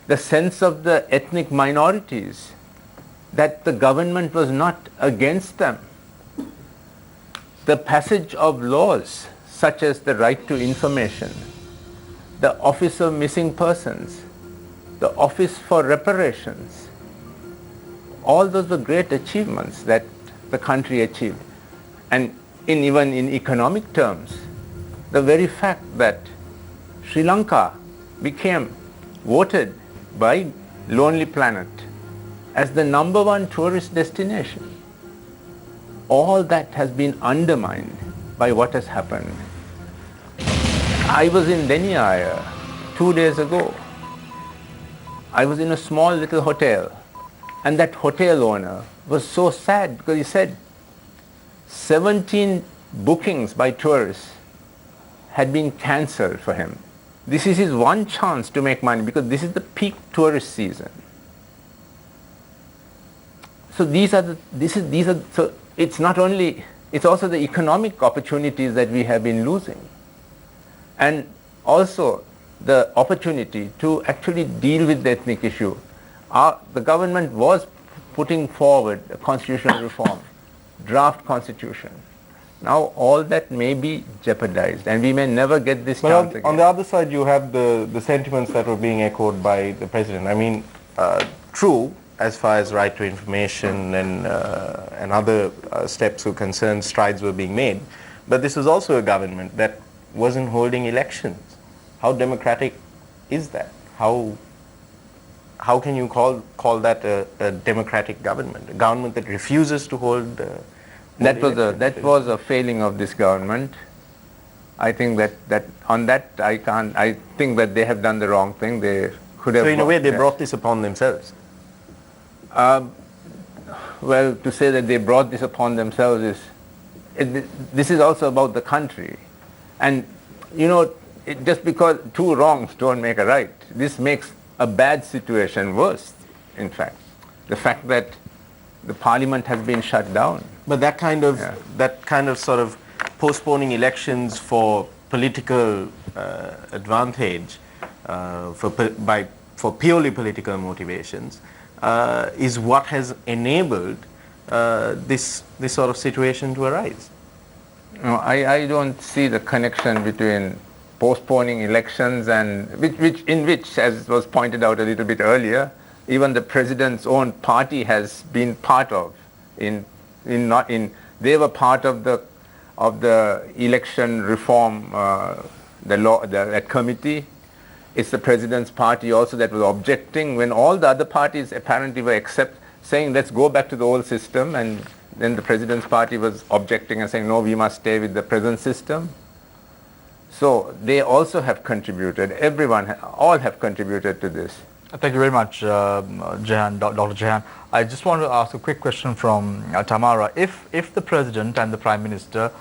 the sense of the ethnic minorities, that the government was not against them. The passage of laws such as the right to information, the Office of Missing Persons, the Office for Reparations, all those were great achievements that the country achieved. And even in economic terms, the very fact that Sri Lanka became voted by Lonely Planet as the #1 tourist destination, all that has been undermined by what has happened. I was in Deniaya 2 days ago. I was in a small little hotel, and that hotel owner was so sad because he said 17 bookings by tourists had been cancelled for him. This is his one chance to make money because this is the peak tourist season. So so it's also the economic opportunities that we have been losing, and also the opportunity to actually deal with the ethnic issue. The government was putting forward a constitutional reform, draft constitution. Now all that may be jeopardized, and we may never get this chance again. On the other side, you have the sentiments that were being echoed by the president. I mean, true, as far as right to information and other steps were concerned, strides were being made. But this was also a government that wasn't holding elections. How democratic is that? How can you call that a democratic government? A government that refuses to hold that was a failing of this government. I think that I think that they have done the wrong thing. They could have. So in a way, they brought this upon themselves. Well, to say that they brought this upon themselves this is also about the country, and just because two wrongs don't make a right, this makes a bad situation worse. In fact, the fact that the parliament has been shut down. But that kind of sort of postponing elections for political advantage by for purely political motivations, is what has enabled this sort of situation to arise. No, I don't see the connection between postponing elections and which, as was pointed out a little bit earlier, even the president's own party has been part of. They were part of the election reform, that committee. It's the president's party also that was objecting when all the other parties apparently were saying let's go back to the old system, and then the president's party was objecting and saying no, we must stay with the present system. So they also have contributed, all have contributed to this. Thank you very much, Jehan, Dr. Jehan. I just want to ask a quick question from Tamara. If the President and the Prime Minister,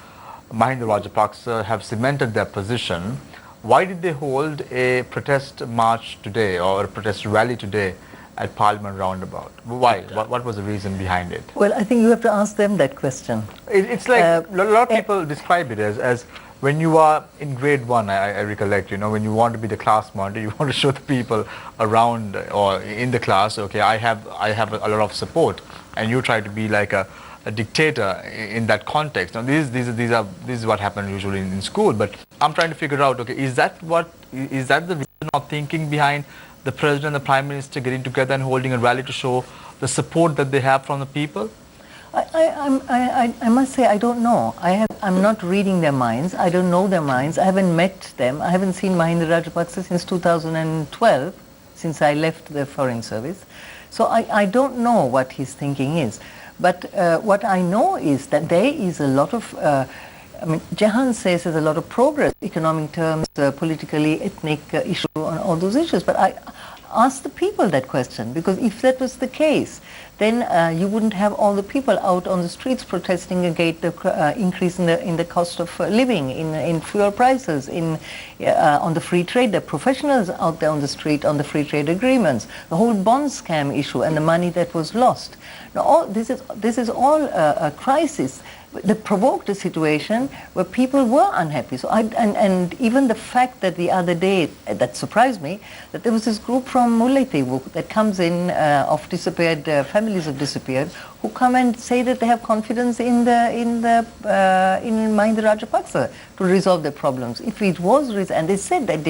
Mahinda Rajapaksa, have cemented their position, why did they hold a protest march today or a protest rally today at Parliament roundabout? Why? What was the reason behind it? Well, I think you have to ask them that question. It's like a lot of people describe it as when you are in grade 1, I recollect, when you want to be the class monitor, you want to show the people around or in the class, okay, I have a lot of support, and you try to be like a dictator in that context. Now, this is what happens usually in school, but I'm trying to figure out, okay, is that the reason of thinking behind the President and the Prime Minister getting together and holding a rally to show the support that they have from the people? I must say I don't know. I'm not reading their minds. I don't know their minds. I haven't met them. I haven't seen Mahinda Rajapaksa since 2012, since I left the Foreign Service. So I don't know what his thinking is. But what I know is that there is a lot of, Jehan says there's a lot of progress, economic terms, politically, ethnic issue on all those issues. But I ask the people that question, because if that was the case, then you wouldn't have all the people out on the streets protesting against the increase in the cost of living, in fuel prices, on the free trade, the professionals out there on the street on the free trade agreements, the whole bond scam issue and the money that was lost. Now, this is all a crisis that provoked a situation where people were unhappy. So and even the fact that the other day, that surprised me, that there was this group from Mullaitivu that comes in of disappeared families of disappeared, who come and say that they have confidence in Mahinda Rajapaksa to resolve their problems. If it was and they said that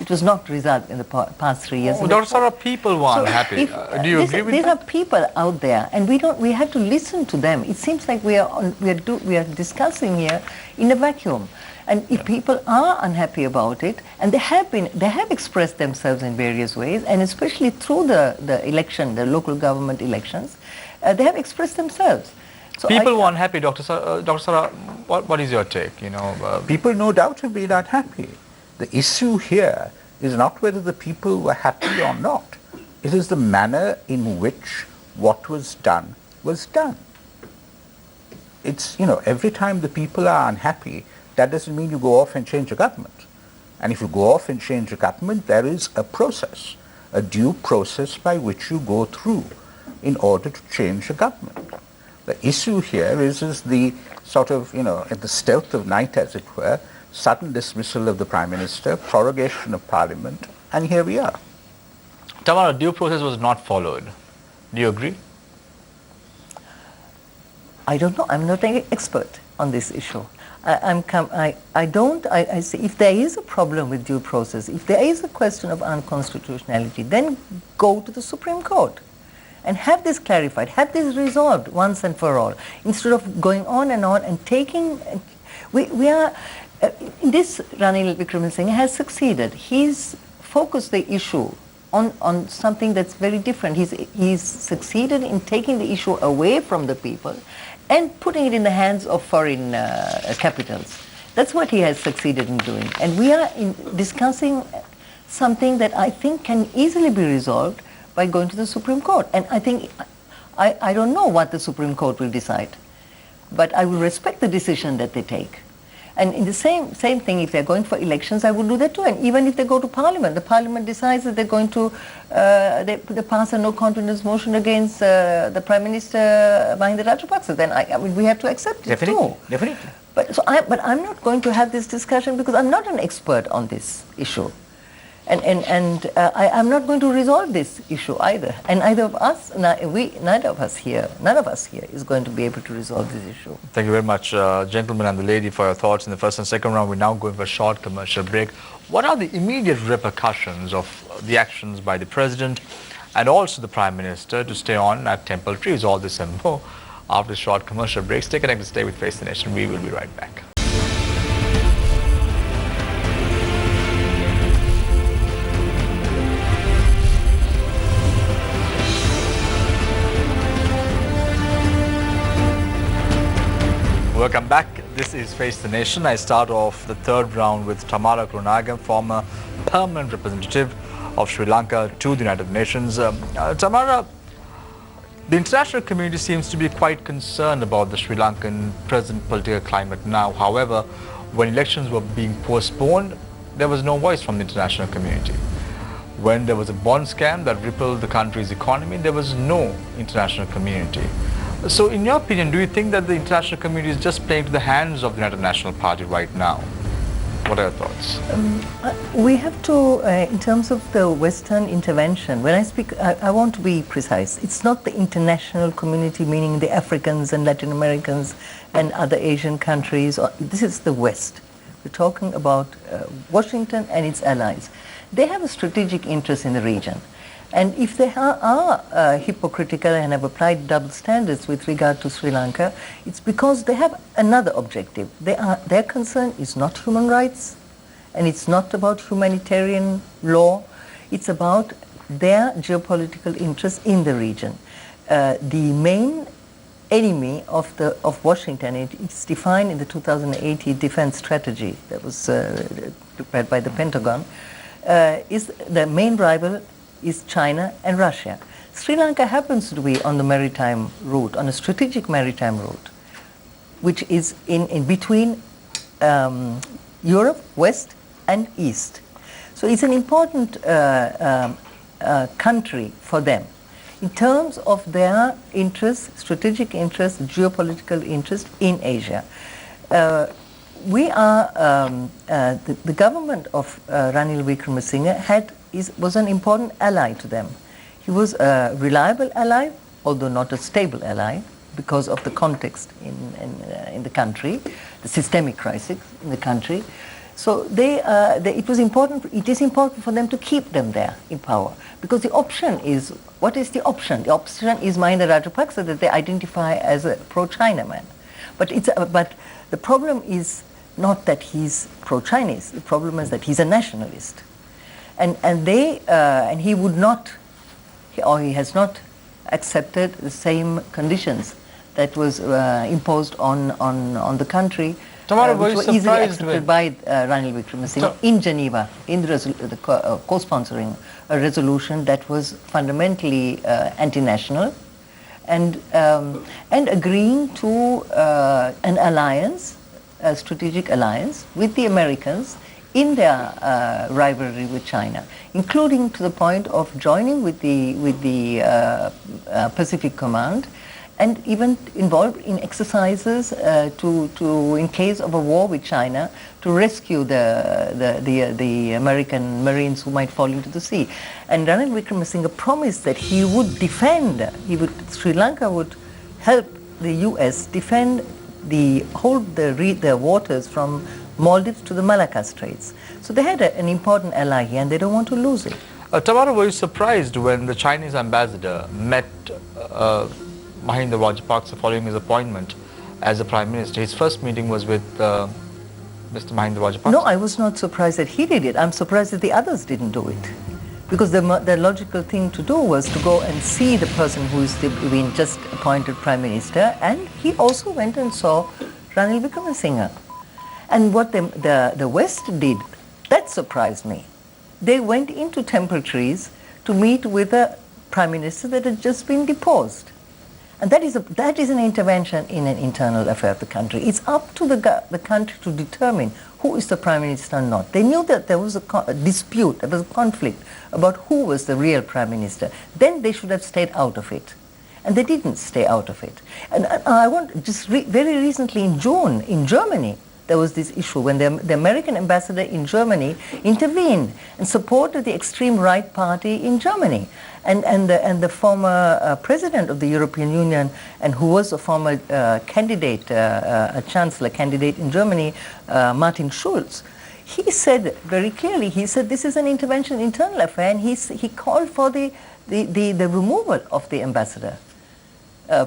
it was not resolved in the past 3 years. Those sort of people were unhappy. Do you agree with that? These are people out there, and we have to listen to them. It seems like we are discussing here in a vacuum. And if people are unhappy about it, and they have expressed themselves in various ways, and especially through the local government elections, they have expressed themselves. So people were unhappy, Dr. Sara. What is your take? People no doubt have been unhappy. The issue here is not whether the people were happy or not. It is the manner in which what was done was done. It's, every time the people are unhappy, that doesn't mean you go off and change a government. And if you go off and change a government, there is a process, a due process by which you go through in order to change a government. The issue here is the sort of, at the stealth of night, as it were, sudden dismissal of the Prime Minister, prorogation of Parliament, and here we are. Tamara, due process was not followed. Do you agree? I don't know. I'm not an expert on this issue. I say if there is a problem with due process, if there is a question of unconstitutionality, then go to the Supreme Court and have this clarified, have this resolved once and for all, instead of going on and taking. We are. This Ranil Wickremesinghe has succeeded. He's focused the issue on something that's very different. He's succeeded in taking the issue away from the people and putting it in the hands of foreign capitals. That's what he has succeeded in doing. And we are discussing something that I think can easily be resolved by going to the Supreme Court. And I think, I don't know what the Supreme Court will decide, but I will respect the decision that they take. And in the same thing, if they're going for elections, I would do that too. And even if they go to Parliament, the Parliament decides that they're going to they pass a no confidence motion against the Prime Minister Mahinda Rajapaksa, then I mean we have to accept it too. Definitely. But I'm not going to have this discussion because I'm not an expert on this issue. I'm not going to resolve this issue either. And neither of us here is going to be able to resolve this issue. Thank you very much, gentlemen and the lady, for your thoughts in the first and second round. We're now going for a short commercial break. What are the immediate repercussions of the actions by the President and also the Prime Minister to stay on at Temple Trees? All this and more after short commercial breaks. Stay connected, stay with Face the Nation. We will be right back. Welcome back. This is Face the Nation. I start off the third round with Tamara Kronagam, former permanent representative of Sri Lanka to the United Nations. Tamara, the international community seems to be quite concerned about the Sri Lankan present political climate now. However, when elections were being postponed, there was no voice from the international community. When there was a bond scam that rippled the country's economy, there was no international community. So in your opinion, do you think that the international community is just playing to the hands of the United National Party right now? What are your thoughts? We have to, in terms of the Western intervention, when I speak, I want to be precise. It's not the international community, meaning the Africans and Latin Americans and other Asian countries. This is the West. We're talking about Washington and its allies. They have a strategic interest in the region. And if they are hypocritical and have applied double standards with regard to Sri Lanka, it's because they have another objective. Their concern is not human rights, and it's not about humanitarian law. It's about their geopolitical interests in the region. The main enemy of Washington, it's defined in the 2018 defense strategy that was prepared by the Pentagon, is the main rival is China and Russia. Sri Lanka happens to be on the maritime route, on a strategic maritime route, which is in between Europe, West and East. So it's an important country for them in terms of their interests, strategic interests, geopolitical interest in Asia. We are, the government of Ranil Wickremesinghe was an important ally to them. He was a reliable ally, although not a stable ally, because of the context in the country, the systemic crisis in the country. So it is important for them to keep them there in power, because the option is, what is the option? The option is Mahinda Rajapaksa, that they identify as a pro-China man. But the problem is not that he's pro-Chinese. The problem is that he's a nationalist. And he would not, or he has not accepted the same conditions that was imposed on the country, which were easily accepted by Ranil Wickremesinghe in Geneva, in the co-sponsoring a resolution that was fundamentally anti-national, and agreeing to an alliance, a strategic alliance with the Americans in their rivalry with China, including to the point of joining with the Pacific Command, and even involved in exercises in case of a war with China, to rescue the American Marines who might fall into the sea. And Ranil Wickremesinghe promised that he would Sri Lanka would help the U.S. defend the waters from Maldives to the Malacca Straits. So they had an important ally here, and they don't want to lose it. Tamara, were you surprised when the Chinese ambassador met Mahinda Rajapaksa following his appointment as the Prime Minister? His first meeting was with Mr. Mahinda Rajapaksa. No, I was not surprised that he did it. I'm surprised that the others didn't do it. Because the logical thing to do was to go and see the person who is being just appointed Prime Minister, and he also went and saw Ranil Wickremesinghe. And what the West did, that surprised me. They went into Temple Trees to meet with a Prime Minister that had just been deposed. And that is an intervention in an internal affair of the country. It's up to the country to determine who is the Prime Minister or not. They knew that there was a dispute, there was a conflict about who was the real Prime Minister. Then they should have stayed out of it. And they didn't stay out of it. And I want, very recently in June, in Germany, there was this issue when the American ambassador in Germany intervened and supported the extreme right party in Germany. And the former president of the European Union, and who was a former candidate, a chancellor candidate in Germany, Martin Schulz, he said very clearly, he said this is an intervention in internal affair, and he called for the removal of the ambassador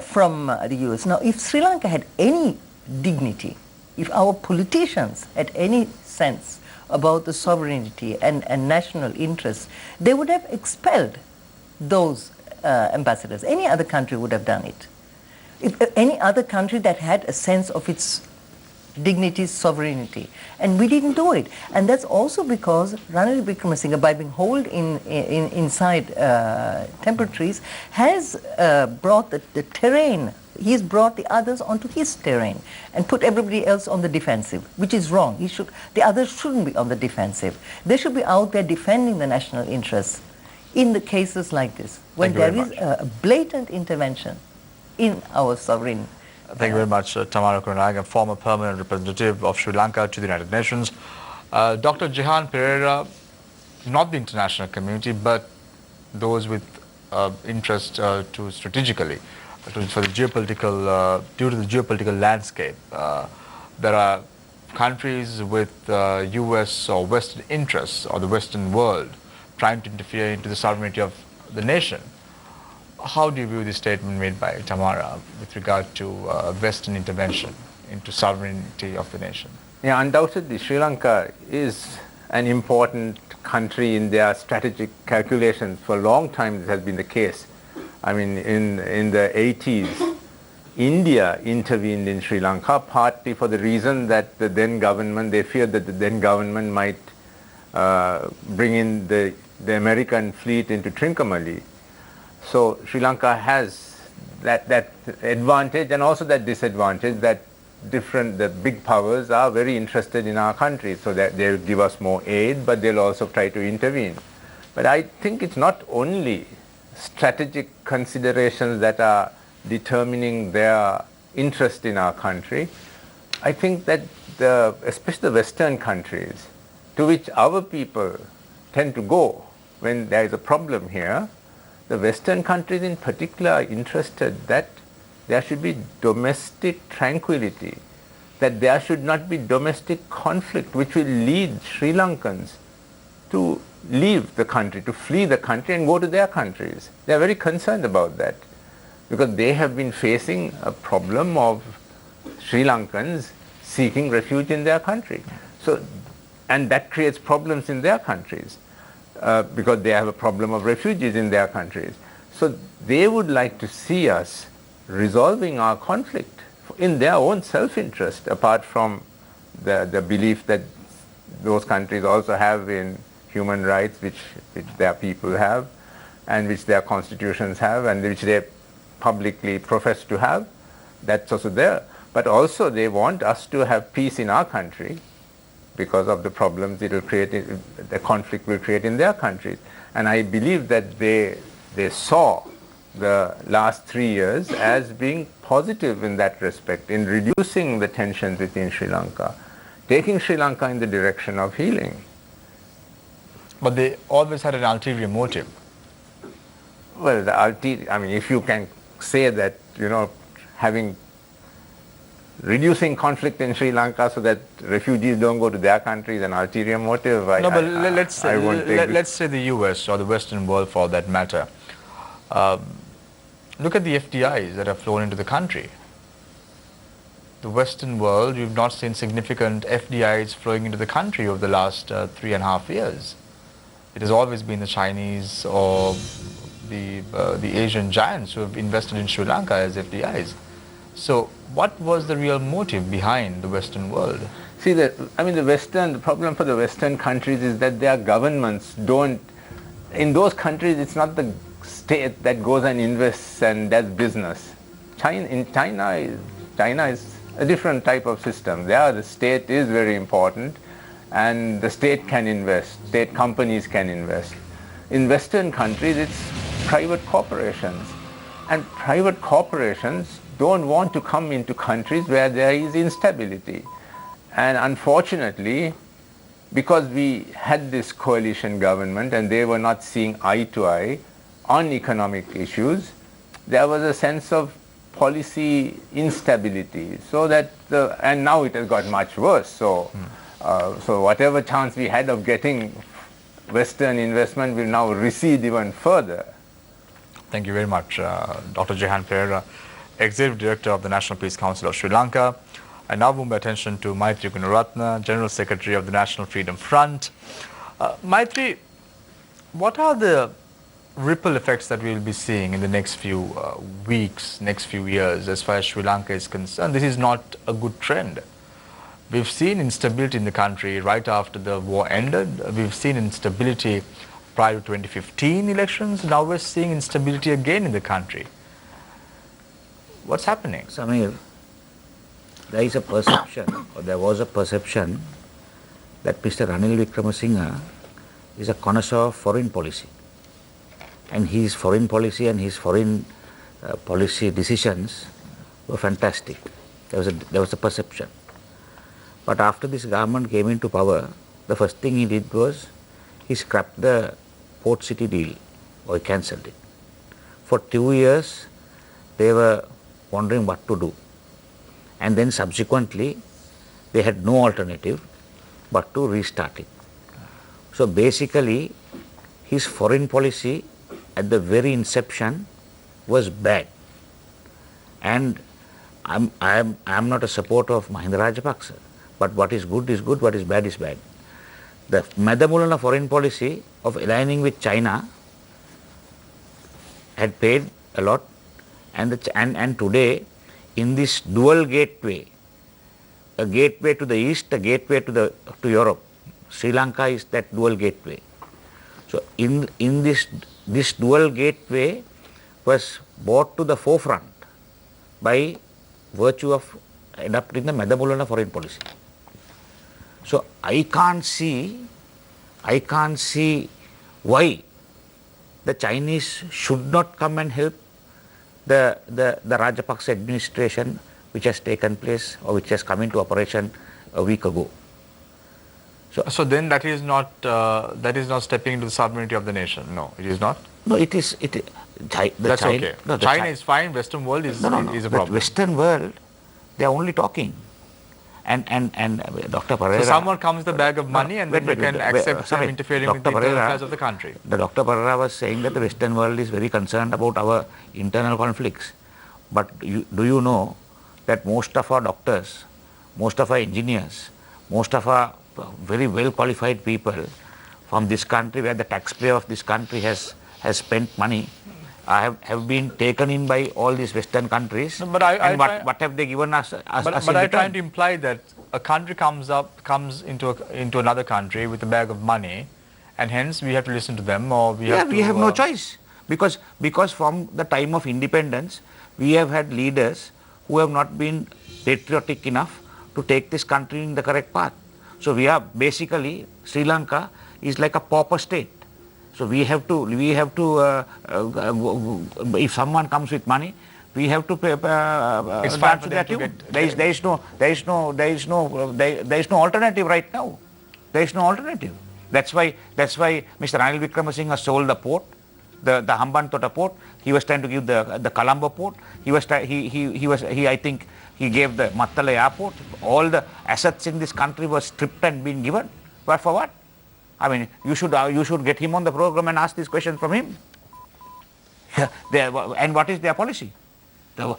from the US. Now, if Sri Lanka had any dignity, if our politicians had any sense about the sovereignty and national interests, they would have expelled those ambassadors. Any other country would have done it. If any other country that had a sense of its dignity, sovereignty, and we didn't do it. And that's also because Ranil Wickremesinghe, by being holed inside temperatures, has brought the terrain. He's brought the others onto his terrain and put everybody else on the defensive, which is wrong. The others shouldn't be on the defensive. They should be out there defending the national interests in the cases like this, when there is a blatant intervention in our sovereign. Thank you very much, Tamara Kurunarayake, former permanent representative of Sri Lanka to the United Nations. Dr. Jehan Pereira, not the international community, but those with interest to strategically, for the geopolitical, due to the geopolitical landscape, there are countries with US or Western interests, or the Western world, trying to interfere into the sovereignty of the nation. How do you view the statement made by Tamara with regard to Western intervention into sovereignty of the nation? Yeah, undoubtedly Sri Lanka is an important country in their strategic calculations. For a long time this has been the case. I mean, in the 80s, India intervened in Sri Lanka partly for the reason that the then government, they feared that the then government might bring in the American fleet into Trincomalee. So Sri Lanka has that advantage and also that disadvantage that the big powers are very interested in our country, so that they'll give us more aid, but they'll also try to intervene. But I think it's not only strategic considerations that are determining their interest in our country. I think that especially the Western countries, to which our people tend to go when there is a problem here, the Western countries in particular are interested that there should be domestic tranquility, that there should not be domestic conflict which will lead Sri Lankans to leave the country, to flee the country and go to their countries. They are very concerned about that because they have been facing a problem of Sri Lankans seeking refuge in their country. So, and that creates problems in their countries. Because they have a problem of refugees in their countries. So they would like to see us resolving our conflict in their own self-interest, apart from the belief that those countries also have in human rights, which their people have, and which their constitutions have, and which they publicly profess to have. That's also there. But also they want us to have peace in our country, because of the problems it will create, the conflict will create in their countries. And I believe that they saw the last 3 years as being positive in that respect, in reducing the tensions within Sri Lanka, taking Sri Lanka in the direction of healing. But they always had an ulterior motive. Well, I mean, if you can say that, reducing conflict in Sri Lanka so that refugees don't go to their country is an ulterior motive. Let's say the US or the Western world for that matter. Look at the FDIs that have flown into the country. The Western world, you've not seen significant FDIs flowing into the country over the last 3.5 years. It has always been the Chinese or the Asian giants who have invested in Sri Lanka as FDIs. So what was the real motive behind the Western world? See, the problem for the Western countries is that their governments don't, in those countries it's not the state that goes and invests and does business. China is a different type of system. There the state is very important and the state can invest, state companies can invest. In Western countries it's private corporations, and private corporations don't want to come into countries where there is instability. And unfortunately, because we had this coalition government and they were not seeing eye to eye on economic issues, there was a sense of policy instability. So that, and now it has got much worse. So, so whatever chance we had of getting Western investment will now recede even further. Thank you very much, Dr. Jehan Pereira, Executive Director of the National Peace Council of Sri Lanka. I now move my attention to Maitri Gunaratne, General Secretary of the National Freedom Front. Maitri, what are the ripple effects that we will be seeing in the next few weeks, next few years as far as Sri Lanka is concerned? This is not a good trend. We've seen instability in the country right after the war ended. We've seen instability prior to 2015 elections. Now we're seeing instability again in the country. What's happening? Samir, there is a perception, or there was a perception, that Mr. Ranil Wickremesinghe is a connoisseur of foreign policy. And his foreign policy and his foreign policy decisions were fantastic. There was a perception. But after this government came into power, the first thing he did was he scrapped the port city deal, or he cancelled it. For 2 years, they were wondering what to do. And then subsequently, they had no alternative but to restart it. So basically, his foreign policy at the very inception was bad. And I am not a supporter of Mahinda Rajapaksa, but what is good, what is bad is bad. The Madamulana foreign policy of aligning with China had paid a lot, and today in this dual gateway, a gateway to the east, a gateway to Europe, Sri Lanka is that dual gateway. So in this dual gateway was brought to the forefront by virtue of adopting the Madamulana foreign policy. So I can't see why the Chinese should not come and help the Rajapaksa administration, which has taken place or which has come into operation a week ago. So then that is not stepping into the sovereignty of the nation. No, it is not. No, it is. That's okay. No, China is fine. Western world is a problem. Western world, they are only talking. And Dr. Pereira. So someone comes with a bag of money and then you can accept them interfering with the internal affairs of the country. The Dr. Pereira was saying that the Western world is very concerned about our internal conflicts. But do you know that most of our doctors, most of our engineers, most of our very well qualified people from this country, where the taxpayer of this country has spent money, have been taken in by all these Western countries. No, but what have they given us? But I'm trying to imply that a country comes into another country with a bag of money, and hence we have to listen to them, or we have no choice, because from the time of independence we have had leaders who have not been patriotic enough to take this country in the correct path. So we are basically, Sri Lanka is like a pauper state. So we have to if someone comes with money, we have to pay. It's fine for them to get. There is no alternative right now. There is no alternative. That's why Mr. Ranil Wickremesinghe sold the port, the Hambantota port. He was trying to give the Colombo port. I think he gave the Mattala airport. All the assets in this country were stripped and been given. But for what? I mean, you should get him on the program and ask these questions from him. And what is their policy? The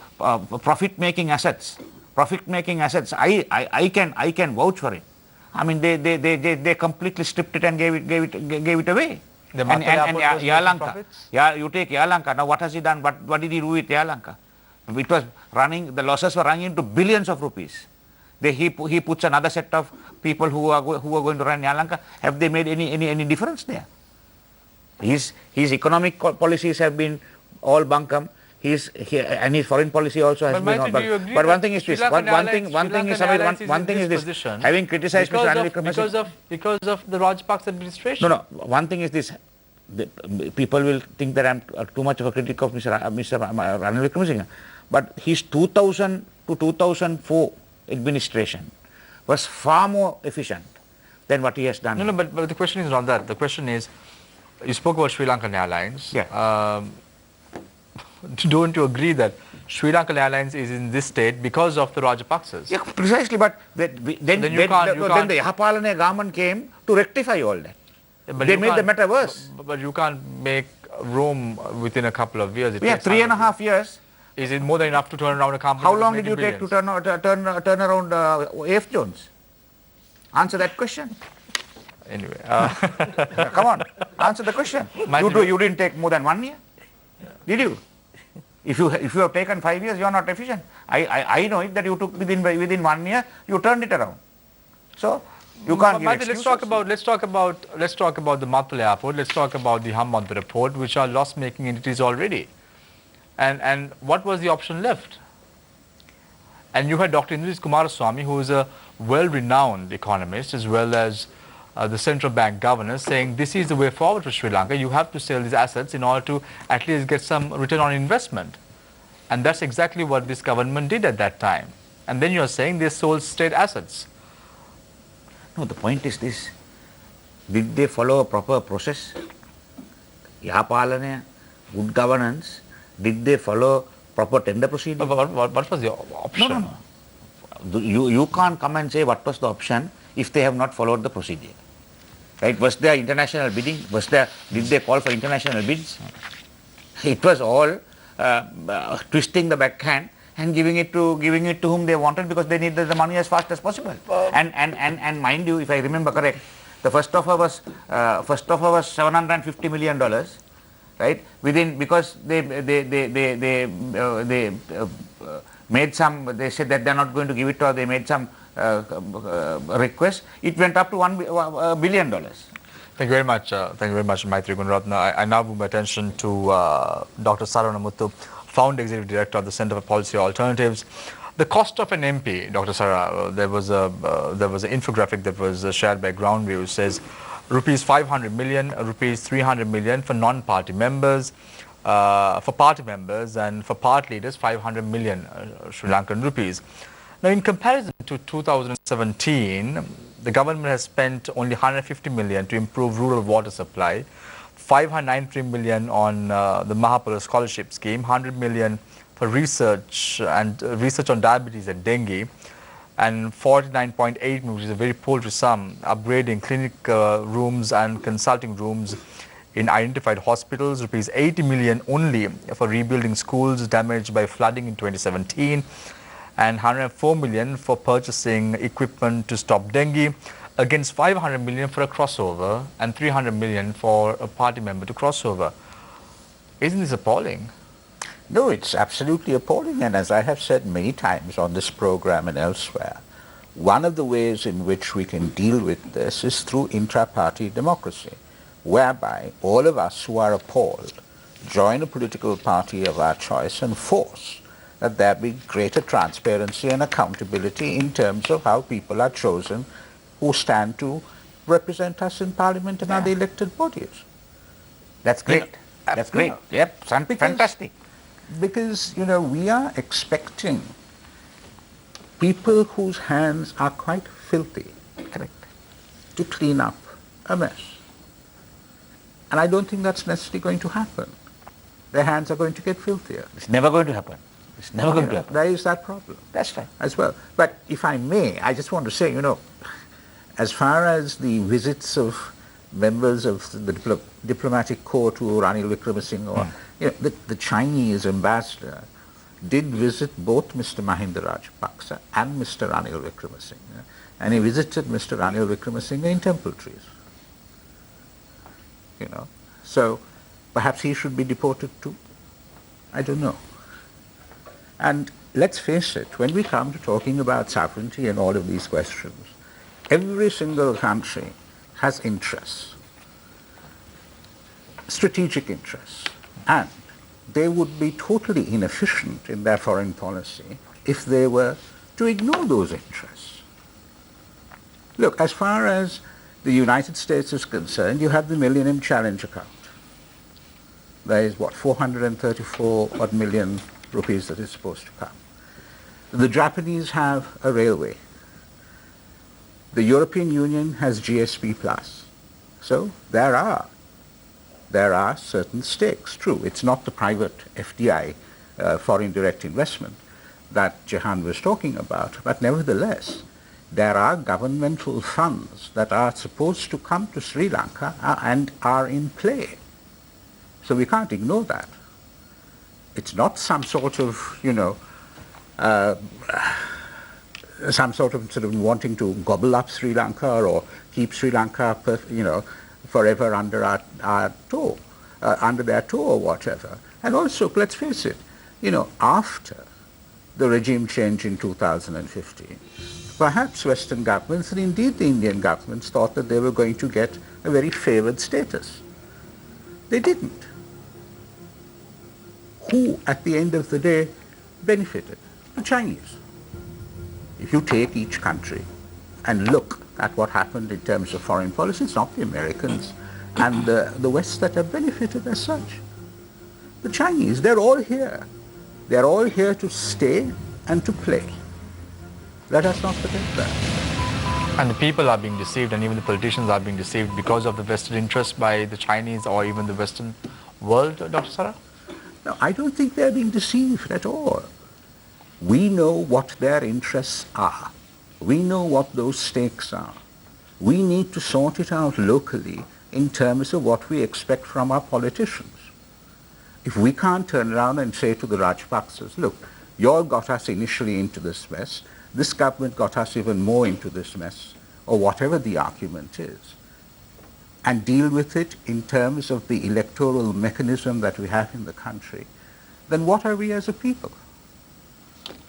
profit-making assets. Profit-making assets. I can vouch for it. I mean, they completely stripped it and gave it away. The and Yalanka. Yeah, you take Yalanka. Now, what has he done? What did he do with Yalanka? It was running. The losses were running into billions of rupees. He puts another set of people who are going to run Lanka. Have they made any difference there? His economic policies have been all bunkum. And his foreign policy also has been all bunkum. But one thing is this. One thing is this. Having criticized Mr. Ranil Wickremesinghe because of the Rajapaksa administration. No. One thing is this. People will think that I am too much of a critic of Mr. Ranil Wickremesinghe. But his 2000 to 2004 administration was far more efficient than what he has done. No, but the question is not that. The question is, you spoke about Sri Lankan Airlines. Yeah. Don't you agree that Sri Lankan Airlines is in this state because of the Rajapaksas? Yeah, precisely, but then the Yahapalana government came to rectify all that. But They you made the can't- matter worse. But you can't make Rome within a couple of years. It We have takes 3.5 years. Is it more than enough to turn around a company? How that long was did you making take to billions? turn around A.F. Jones? Answer that question. Anyway, Come on, answer the question. You didn't take more than 1 year, did you? If you have taken 5 years, you are not efficient. I know it that you took within 1 year, you turned it around. So you can't give Maitri, excuses. let's talk about the Matula airport. Let's talk about the Hambantota port, which are loss-making entities already. And what was the option left? And you had Dr. Indranil Kumaraswamy, who is a well-renowned economist as well as the central bank governor, saying this is the way forward for Sri Lanka. You have to sell these assets in order to at least get some return on investment. And that's exactly what this government did at that time. And then you're saying they sold state assets. No, the point is this. Did they follow a proper process? Yahapalana, good governance, did they follow proper tender procedure? But what was the option? No. You can't come and say what was the option if they have not followed the procedure. Right? Was there international bidding? Did they call for international bids? It was all twisting the backhand and giving it to whom they wanted because they needed the money as fast as possible. And mind you, if I remember correct, the first offer was $750 million, right? Because they made some. They said that they're not going to give it to her. They made some request. It went up to $1 billion. Thank you very much. Thank you very much, Maitri Gunaratna. I now move my attention to Dr. Saravana Muthu, Founder Executive Director of the Centre for Policy Alternatives. The cost of an MP, Dr. Sara, there was an infographic that was shared by Groundview, which says rupees 500 million, rupees 300 million for non-party members, for party members, and for part leaders 500 million Sri Lankan rupees. Now, in comparison to 2017, the government has spent only 150 million to improve rural water supply, 593 million on the Mahapala scholarship scheme, 100 million for research on diabetes and dengue, and 49.8 million, which is a very paltry sum, upgrading clinic rooms and consulting rooms in identified hospitals, rupees 80 million only for rebuilding schools damaged by flooding in 2017, and 104 million for purchasing equipment to stop dengue, against 500 million for a crossover and 300 million for a party member to crossover. Isn't this appalling? No, it's absolutely appalling. And as I have said many times on this program and elsewhere, one of the ways in which we can deal with this is through intra-party democracy, whereby all of us who are appalled join a political party of our choice and force that there be greater transparency and accountability in terms of how people are chosen who stand to represent us in Parliament and other elected bodies. That's great. That's great. Yep, fantastic. Because, we are expecting people whose hands are quite filthy to clean up a mess. And I don't think that's necessarily going to happen. Their hands are going to get filthier. It's never going to happen. It's never going to happen. There is that problem. That's right. As well. But if I may, I just want to say, as far as the visits of members of the diplomatic corps to Ranil Wickremesinghe, or the Chinese ambassador did visit both Mr. Mahinda Rajapaksa and Mr. Ranil Wickremesinghe, and he visited Mr. Ranil Wickremesinghe in Temple Trees. So perhaps he should be deported too. I don't know. And let's face it, when we come to talking about sovereignty and all of these questions, every single country has interests, strategic interests, and they would be totally inefficient in their foreign policy if they were to ignore those interests. Look, as far as the United States is concerned, you have the Millennium Challenge account. There is, 434 odd million rupees that is supposed to come. The Japanese have a railway. The European Union has GSP plus. So there are certain stakes. True, it's not the private FDI, foreign direct investment, that Jehan was talking about, but nevertheless, there are governmental funds that are supposed to come to Sri Lanka and are in play. So we can't ignore that. It's not some sort of, some sort of wanting to gobble up Sri Lanka or keep Sri Lanka, forever under our toe, under their toe or whatever. And also, let's face it, after the regime change in 2015, perhaps Western governments and indeed the Indian governments thought that they were going to get a very favored status. They didn't. Who, at the end of the day, benefited? The Chinese. If you take each country and look at what happened in terms of foreign policy, it's not the Americans and the West that have benefited as such. The Chinese, they're all here. They're all here to stay and to play. Let us not forget that. And the people are being deceived, and even the politicians are being deceived because of the vested interest by the Chinese or even the Western world, Dr. Sarra? No, I don't think they're being deceived at all. We know what their interests are. We know what those stakes are. We need to sort it out locally in terms of what we expect from our politicians. If we can't turn around and say to the Rajapaksas, look, you all got us initially into this mess, this government got us even more into this mess, or whatever the argument is, and deal with it in terms of the electoral mechanism that we have in the country, then what are we as a people?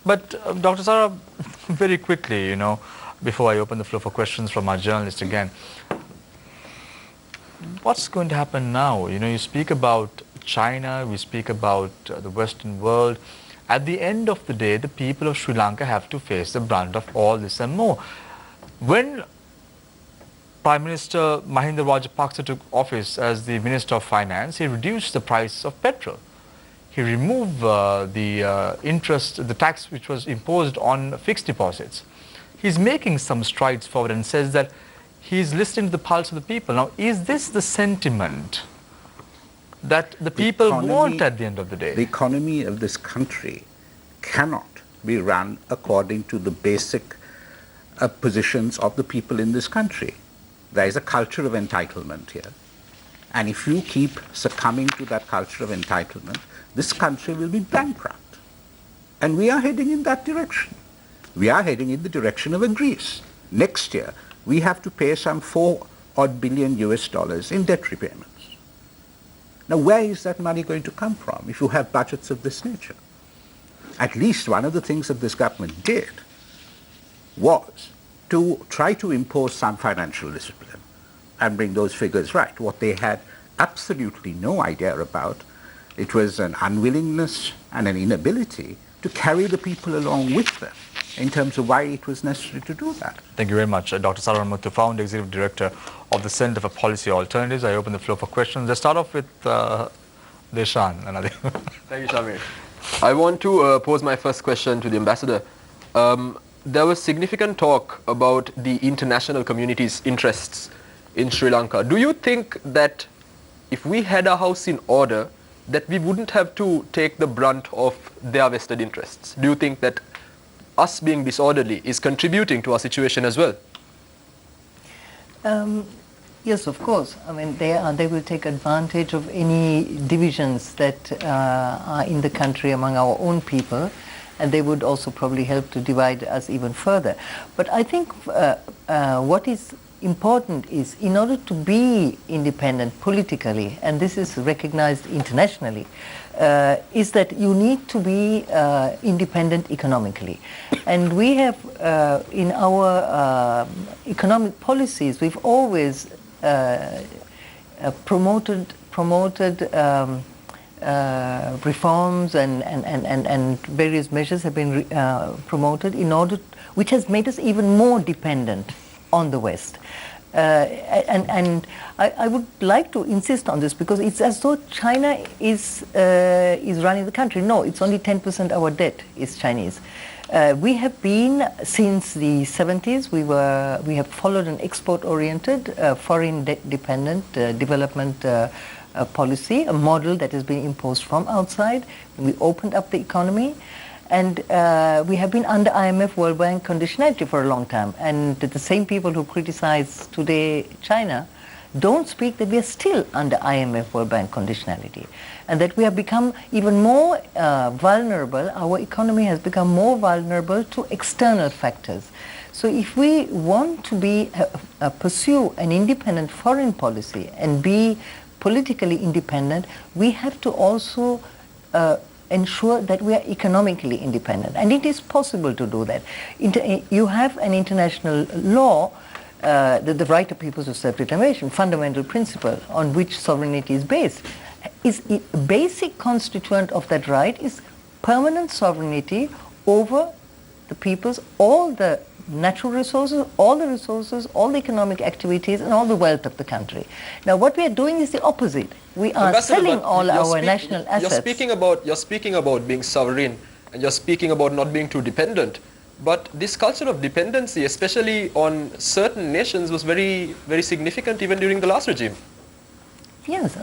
But Dr. Sarra, very quickly, before I open the floor for questions from our journalists again, what's going to happen now? You speak about China, we speak about the Western world. At the end of the day, the people of Sri Lanka have to face the brunt of all this and more. When Prime Minister Mahinda Rajapaksa took office as the Minister of Finance, he reduced the price of petrol. He removed the tax which was imposed on fixed deposits. He's making some strides forward and says that he's listening to the pulse of the people. Now, is this the sentiment that the people want at the end of the day? The economy of this country cannot be run according to the basic positions of the people in this country. There is a culture of entitlement here. And if you keep succumbing to that culture of entitlement, this country will be bankrupt. And we are heading in that direction. We are heading in the direction of a Greece. Next year, we have to pay some $4 billion in debt repayments. Now, where is that money going to come from if you have budgets of this nature? At least one of the things that this government did was to try to impose some financial discipline and bring those figures right. What they had absolutely no idea about, it was an unwillingness and an inability to carry the people along with them in terms of why it was necessary to do that. Thank you very much. Dr. Sarra Muthu, Founder Executive Director of the Center for Policy Alternatives. I open the floor for questions. Let's start off with Deshan. Thank you, Shamir. I want to pose my first question to the Ambassador. There was significant talk about the international community's interests in Sri Lanka. Do you think that if we had our house in order, that we wouldn't have to take the brunt of their vested interests? Do you think that us being disorderly is contributing to our situation as well? Yes, of course. I mean, they will take advantage of any divisions that are in the country among our own people, and they would also probably help to divide us even further. But I think what is important is, in order to be independent politically, and this is recognized internationally, is that you need to be independent economically. And we have, in our economic policies, we've always promoted reforms and various measures have been promoted in order, which has made us even more dependent on the West. And I would like to insist on this, because it's as though China is running the country. No, it's only 10% our debt is Chinese. We have been, since the 70s, we have followed an export-oriented, foreign-dependent development policy, a model that has been imposed from outside. We opened up the economy, and we have been under IMF, World Bank conditionality for a long time. And the same people who criticize today China don't speak that we are still under IMF, World Bank conditionality, and that we have become even more vulnerable. Our economy has become more vulnerable to external factors. So if we want to be pursue an independent foreign policy and be politically independent, we have to also ensure that we are economically independent, and it is possible to do that. You have an international law, the right of peoples of self-determination, fundamental principle on which sovereignty is based. A basic constituent of that right is permanent sovereignty over the peoples, all the natural resources, all the economic activities, and all the wealth of the country. Now, what we are doing is the opposite. We are Ambassador, selling but all our national assets. You're speaking about being sovereign, and you're speaking about not being too dependent. But this culture of dependency, especially on certain nations, was very, very significant even during the last regime. Yes,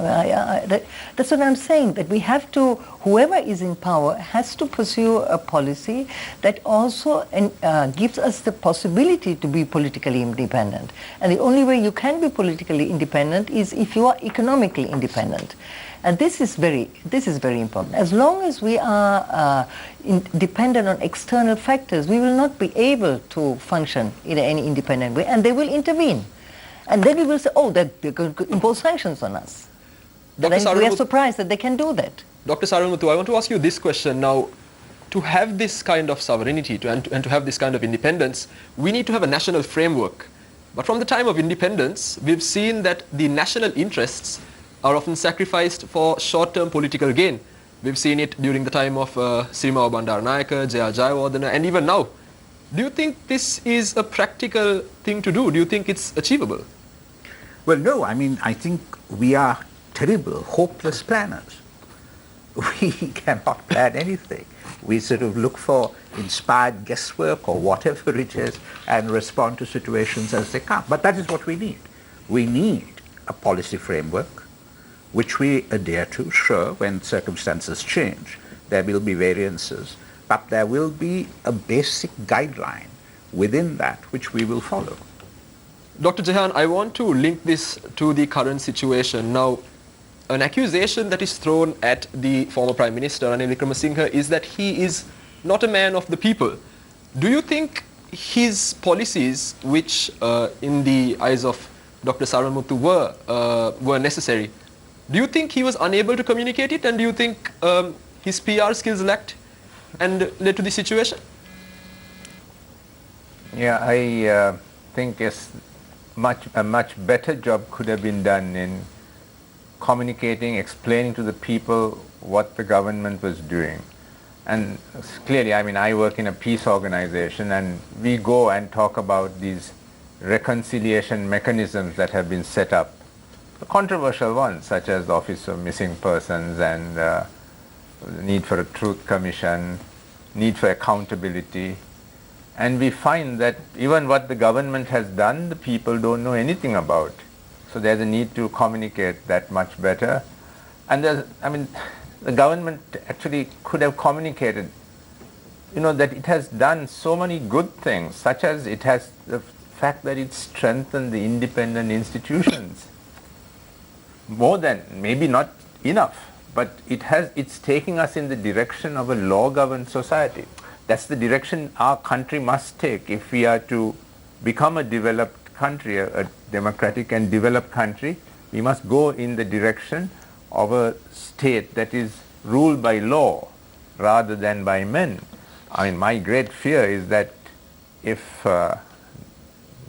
that's what I'm saying, that we have to, whoever is in power has to pursue a policy that also gives us the possibility to be politically independent. And the only way you can be politically independent is if you are economically independent. And this is very important. As long as we are dependent on external factors, we will not be able to function in any independent way, and they will intervene. And then we will say, oh, they're going to impose sanctions on us. And then we are surprised that they can do that. Dr. Saranmuthu, I want to ask you this question now. To have this kind of sovereignty and to have this kind of independence, we need to have a national framework. But from the time of independence, we've seen that the national interests are often sacrificed for short-term political gain. We've seen it during the time of Sirimao Bandaranaike, J.R. Jayawardena, and even now. Do you think this is a practical thing to do? Do you think it's achievable? Well, no, I mean, I think we are terrible, hopeless planners. We cannot plan anything. We sort of look for inspired guesswork or whatever it is and respond to situations as they come. But that is what we need. We need a policy framework which we adhere to, sure, when circumstances change. There will be variances, but there will be a basic guideline within that which we will follow. Dr. Jehan, I want to link this to the current situation. Now, an accusation that is thrown at the former Prime Minister, Ranil Wickremesinghe, is that he is not a man of the people. Do you think his policies, which in the eyes of Dr. Saranmuthu were necessary, do you think he was unable to communicate it, and do you think his PR skills lacked and led to the situation? Yeah, I think a much better job could have been done in communicating, explaining to the people what the government was doing. And clearly, I mean, I work in a peace organization, and we go and talk about these reconciliation mechanisms that have been set up, the controversial ones, such as the Office of Missing Persons and the need for a truth commission, need for accountability. And we find that even what the government has done, the people don't know anything about. So there's a need to communicate that much better. And the government actually could have communicated, that it has done so many good things, such as it has the fact that it strengthened the independent institutions. More than, maybe not enough, but it's taking us in the direction of a law-governed society. That's the direction our country must take if we are to become a developed country, a democratic and developed country. We must go in the direction of a state that is ruled by law rather than by men. I mean, my great fear is that if Mr.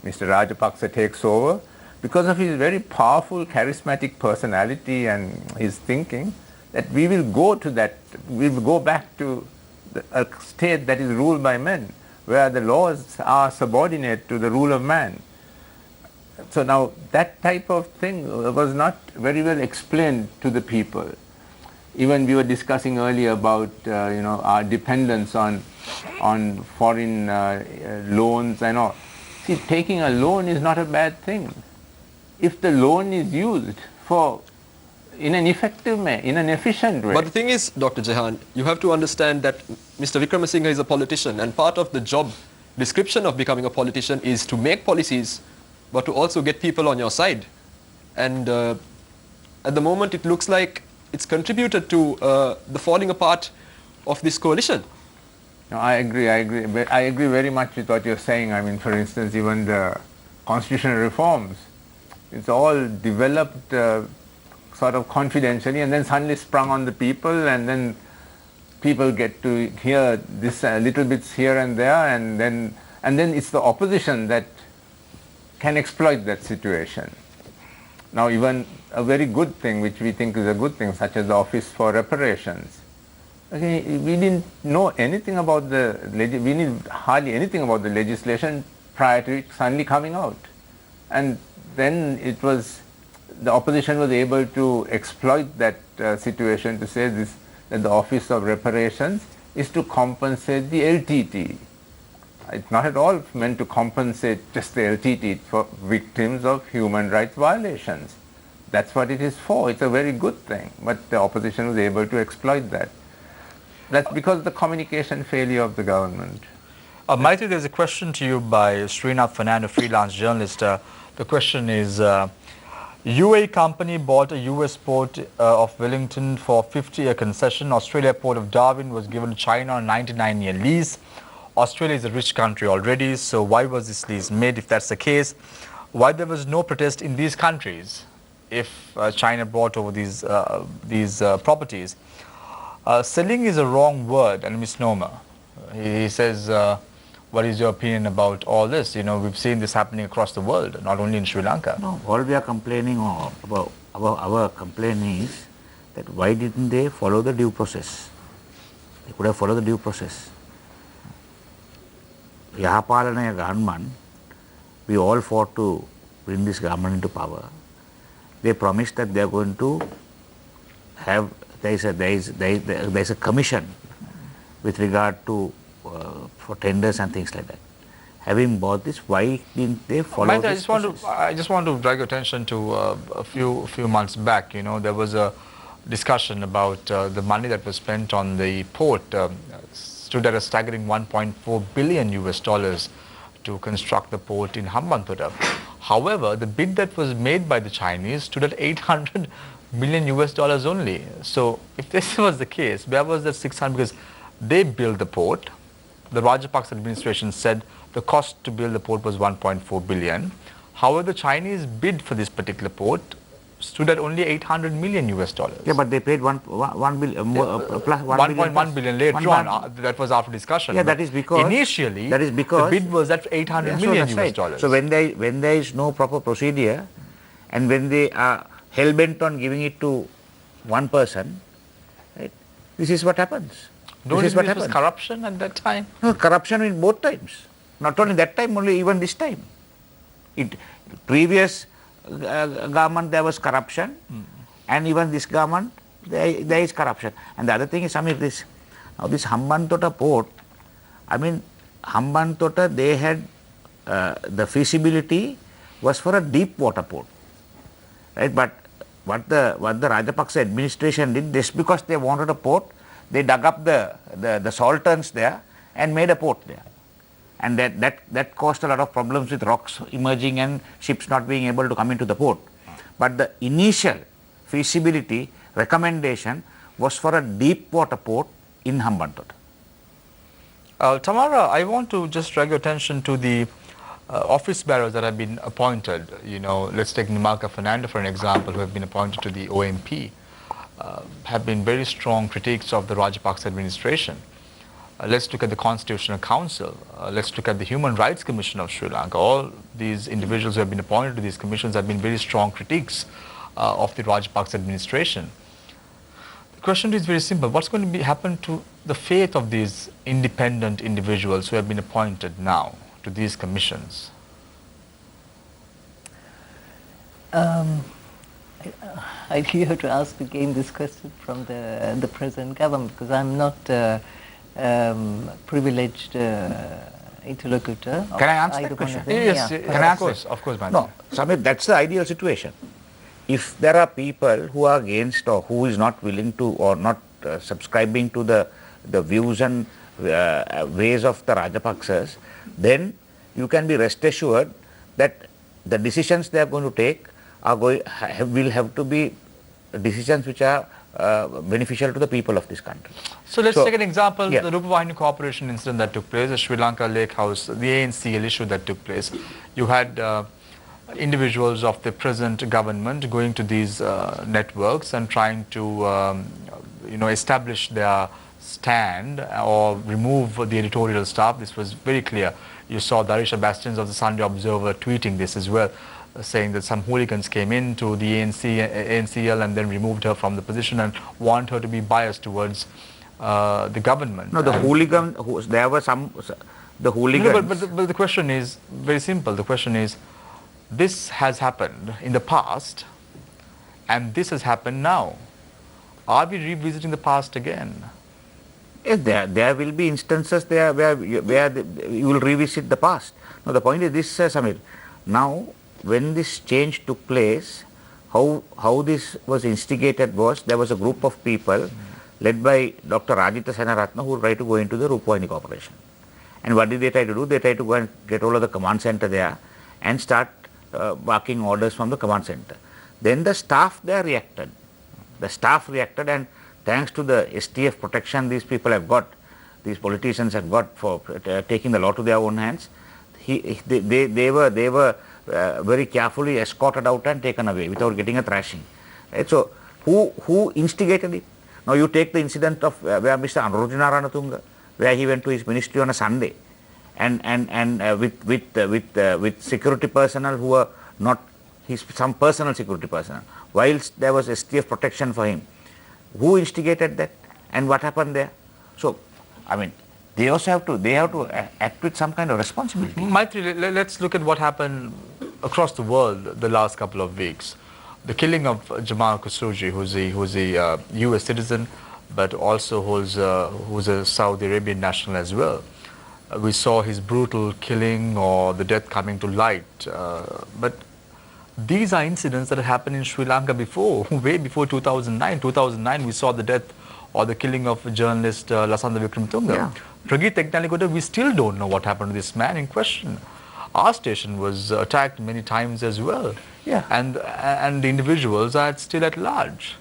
Rajapaksa takes over, because of his very powerful, charismatic personality and his thinking, that we will go back to a state that is ruled by men, where the laws are subordinate to the rule of man. So now that type of thing was not very well explained to the people. Even we were discussing earlier about our dependence on foreign loans and all. See, taking a loan is not a bad thing if the loan is used for in an effective way, in an efficient way. But the thing is, Dr. Jehan, you have to understand that Mr. Wickremesinghe is a politician, and part of the job description of becoming a politician is to make policies, but to also get people on your side. And at the moment, it looks like it's contributed to the falling apart of this coalition. No, I agree. But I agree very much with what you're saying. I mean, for instance, even the constitutional reforms, it's all developed sort of confidentially and then suddenly sprung on the people, and then people get to hear this little bits here and there, and then it's the opposition that can exploit that situation. Now, even a very good thing, which we think is a good thing, such as the Office for Reparations. Okay, we didn't know anything about we knew hardly anything about the legislation prior to it suddenly coming out. And then the opposition was able to exploit that situation to say that the Office of Reparations is to compensate the LTT. It's not at all meant to compensate just the LTT for victims of human rights violations. That's what it is for. It's a very good thing. But the opposition was able to exploit that. That's because of the communication failure of the government. Maitri, there's a question to you by Srinath Fernando, freelance journalist. The question is, UAE company bought a US port of Wellington for 50-year concession. Australia port of Darwin was given to China on a 99-year lease. Australia is a rich country already, so why was this lease made? If that's the case, why there was no protest in these countries if China brought over these properties? Selling is a wrong word and a misnomer. He says, what is your opinion about all this? You know, we've seen this happening across the world, not only in Sri Lanka. No, all we are complaining about our complaint is that why didn't they follow the due process? They could have followed the due process. Yahapalanaya government, we all fought to bring this government into power. They promised that they are going to have, there is a commission with regard to for tenders and things like that. Having bought this, why didn't they follow this process? I just want to drag your attention to a few months back. You know, there was a discussion about the money that was spent on the port stood at a staggering $1.4 billion to construct the port in Hambantota. However, the bid that was made by the Chinese stood at $800 million only. So if this was the case, where was that 600? Because they built the port. The Rajapaksa administration said the cost to build the port was 1.4 billion. However, the Chinese bid for this particular port stood at only $800 million. Yeah, but they paid one billion plus 1.1 billion later on. That was after discussion. Yeah, that is because initially the bid was at $800 million. Right. So when there is no proper procedure, and when they are hell bent on giving it to one person, right? This is what happens. Don't you think this was corruption at that time? No, corruption in both times. Not only that time, only even this time. Previous government there was corruption, and even this government there is corruption. And the other thing is, Samir, this Hambantota port, I mean, Hambantota, they had the feasibility was for a deep water port, right? But what the Rajapaksa administration did, just because they wanted a port, they dug up the saltons there and made a port there. And that caused a lot of problems with rocks emerging and ships not being able to come into the port. But the initial feasibility recommendation was for a deep water port in Hambantota. Tamara, I want to just drag your attention to the office bearers that have been appointed. You know, let's take Nimalka Fernando for an example, who have been appointed to the OMP. Have been very strong critiques of the Rajapaksa administration. Let's look at the Constitutional Council. Let's look at the Human Rights Commission of Sri Lanka. All these individuals who have been appointed to these commissions have been very strong critiques of the Rajapaksa administration. The question is very simple. What's going to happen to the fate of these independent individuals who have been appointed now to these commissions? You have to ask again this question from the present government, because I'm not privileged interlocutor. of Can I answer either that one of question? them. Yes, Yeah. yes, Can I answer of course, Manoj. No, Samir, that's the ideal situation. If there are people who are against or who is not willing to or not subscribing to the views and ways of the Rajapaksas, then you can be rest assured that the decisions they are going to take will have to be decisions which are beneficial to the people of this country. So let's take an example, yeah. the Rupavahini Corporation incident that took place, the Sri Lanka Lake House, the ANCL issue that took place. You had individuals of the present government going to these networks and trying to establish their stand or remove the editorial staff. This was very clear. You saw Darisha Bastians of the Sunday Observer tweeting this as well, saying that some hooligans came into the ANCL and then removed her from the position and want her to be biased towards the government. No, the there were the hooligans. No, but the question is very simple. The question is, this has happened in the past and this has happened now. Are we revisiting the past again? Yes, there will be instances there where you will revisit the past. Now the point is this, Samir. Now, when this change took place, how this was instigated was there was a group of people led by Dr. Rajita Senaratna who tried to go into the Rupavahini Corporation. And what did they try to do? They tried to go and get hold of the command center there and start barking orders from the command center. Then the staff there reacted. The staff reacted, and thanks to the STF protection these people have got, these politicians have got for taking the law to their own hands, they were very carefully escorted out and taken away without getting a thrashing. Right? So who instigated it? Now you take the incident of where Mr. Anuruddha Ranatunga, where he went to his ministry on a Sunday, and with security personnel who were not some personal security personnel, whilst there was STF protection for him. Who instigated that, and what happened there? So, I mean, they also have to act with some kind of responsibility. Maitri, let's look at what happened across the world the last couple of weeks. The killing of Jamal Khashoggi, who's a U.S. citizen, but also who's a Saudi Arabian national as well. We saw his brutal killing or the death coming to light, but these are incidents that happened in Sri Lanka before, way before 2009. 2009, we saw the death or the killing of journalist Lasantha Wickrematunge. Yeah. Pragit Teknalikoda, we still don't know what happened to this man in question. Our station was attacked many times as well. Yeah. And the individuals are still at large.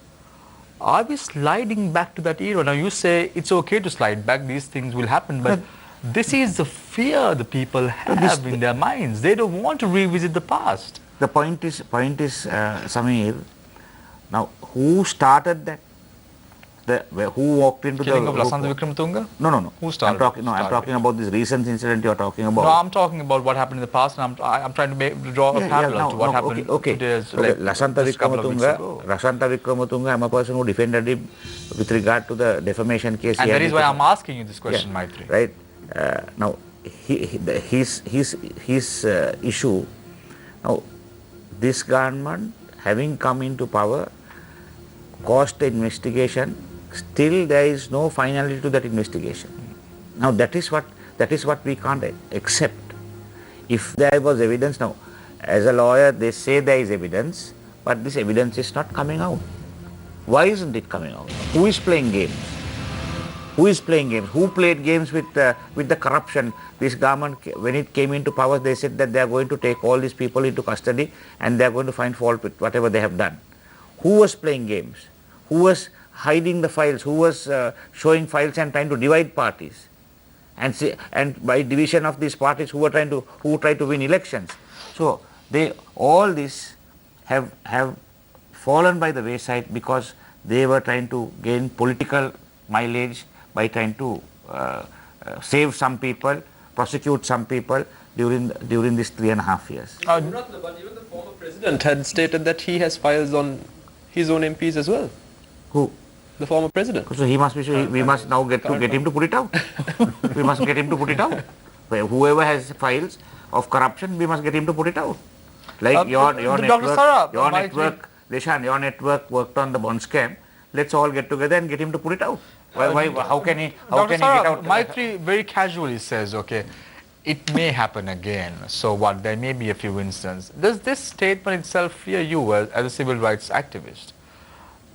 Are we sliding back to that era? Now you say it's okay to slide back, these things will happen, but this is the fear the people have in their minds. They don't want to revisit the past. The point is, Samir, now who started that? Who walked into Killing the of Lasantha Wickrematunge? No. Who started? I'm talking about this recent incident you are talking about. No, I'm talking about what happened in the past, and I'm trying to draw a parallel to what happened today. Lasantha Wickrematunge, I'm a person who defended him with regard to the defamation case. And that is why I'm asking you this question, Maitri. Right. Now, his issue. Now, this government, having come into power, caused the investigation. Still, there is no finality to that investigation. Now, that is what we can't accept. If there was evidence, now, as a lawyer, they say there is evidence, but this evidence is not coming out. Why isn't it coming out? Who is playing games? Who is playing games? Who played games with the corruption? This government, when it came into power, they said that they are going to take all these people into custody and they are going to find fault with whatever they have done. Who was playing games? Who was hiding the files? Who was showing files and trying to divide parties? And by division of these parties, who try to win elections? So all this have fallen by the wayside because they were trying to gain political mileage by trying to save some people, prosecute some people during these 3.5 years. But even the former president had stated that he has files on his own MPs as well. Who? The former president. So he must be. We must now get him to put it out. We must get him to put it out. Whoever has files of corruption, we must get him to put it out. Like your network, Deshan, your network worked on the bond scam. Let's all get together and get him to put it out. How can he Dr. get out? Maitri very casually says, okay, it may happen again. So what? There may be a few instances. Does this statement itself fear you as a civil rights activist?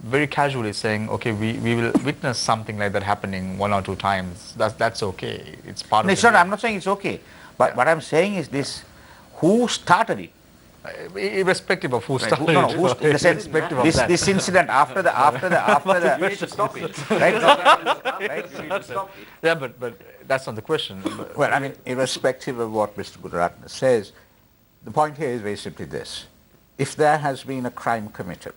Very casually saying, okay, we will witness something like that happening 1 or 2 times. That's okay. It's part No, of the I'm not saying it's okay. But what I'm saying is this: who started it? irrespective of who Right. started No, it. who's, in the sense, Irrespective of this, that. this incident after the right? Yeah, but that's not the question. Well, I mean, irrespective of what Mr. Gunaratne says, the point here is very simply this. If there has been a crime committed,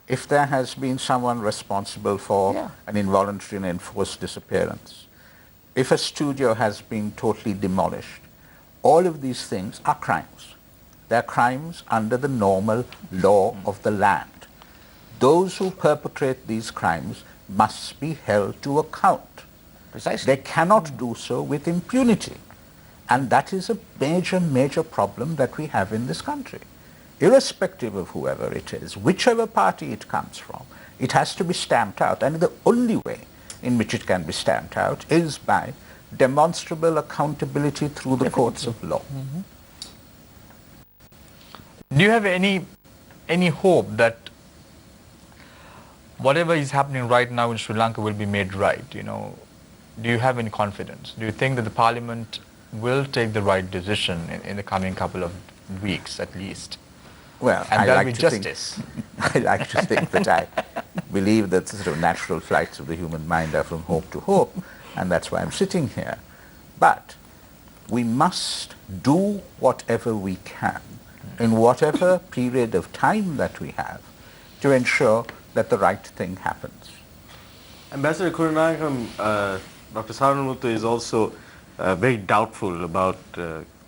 if there has been someone responsible for an involuntary and enforced disappearance, if a studio has been totally demolished, all of these things are crimes. They're crimes under the normal law of the land. Those who perpetrate these crimes must be held to account. Precisely. They cannot do so with impunity. And that is a major, major problem that we have in this country. Irrespective of whoever it is, whichever party it comes from, it has to be stamped out. And the only way in which it can be stamped out is by demonstrable accountability through the courts of law. Mm-hmm. Do you have any hope that whatever is happening right now in Sri Lanka will be made right? You know, do you have any confidence? Do you think that the parliament will take the right decision in the coming couple of weeks at least? Well, And I there'll like be to justice. think, I like to think that I believe that the sort of natural flights of the human mind are from hope to hope, and that's why I'm sitting here. But we must do whatever we can in whatever period of time that we have to ensure that the right thing happens. Ambassador Kurunagam, Dr. Saranamuthu is also very doubtful about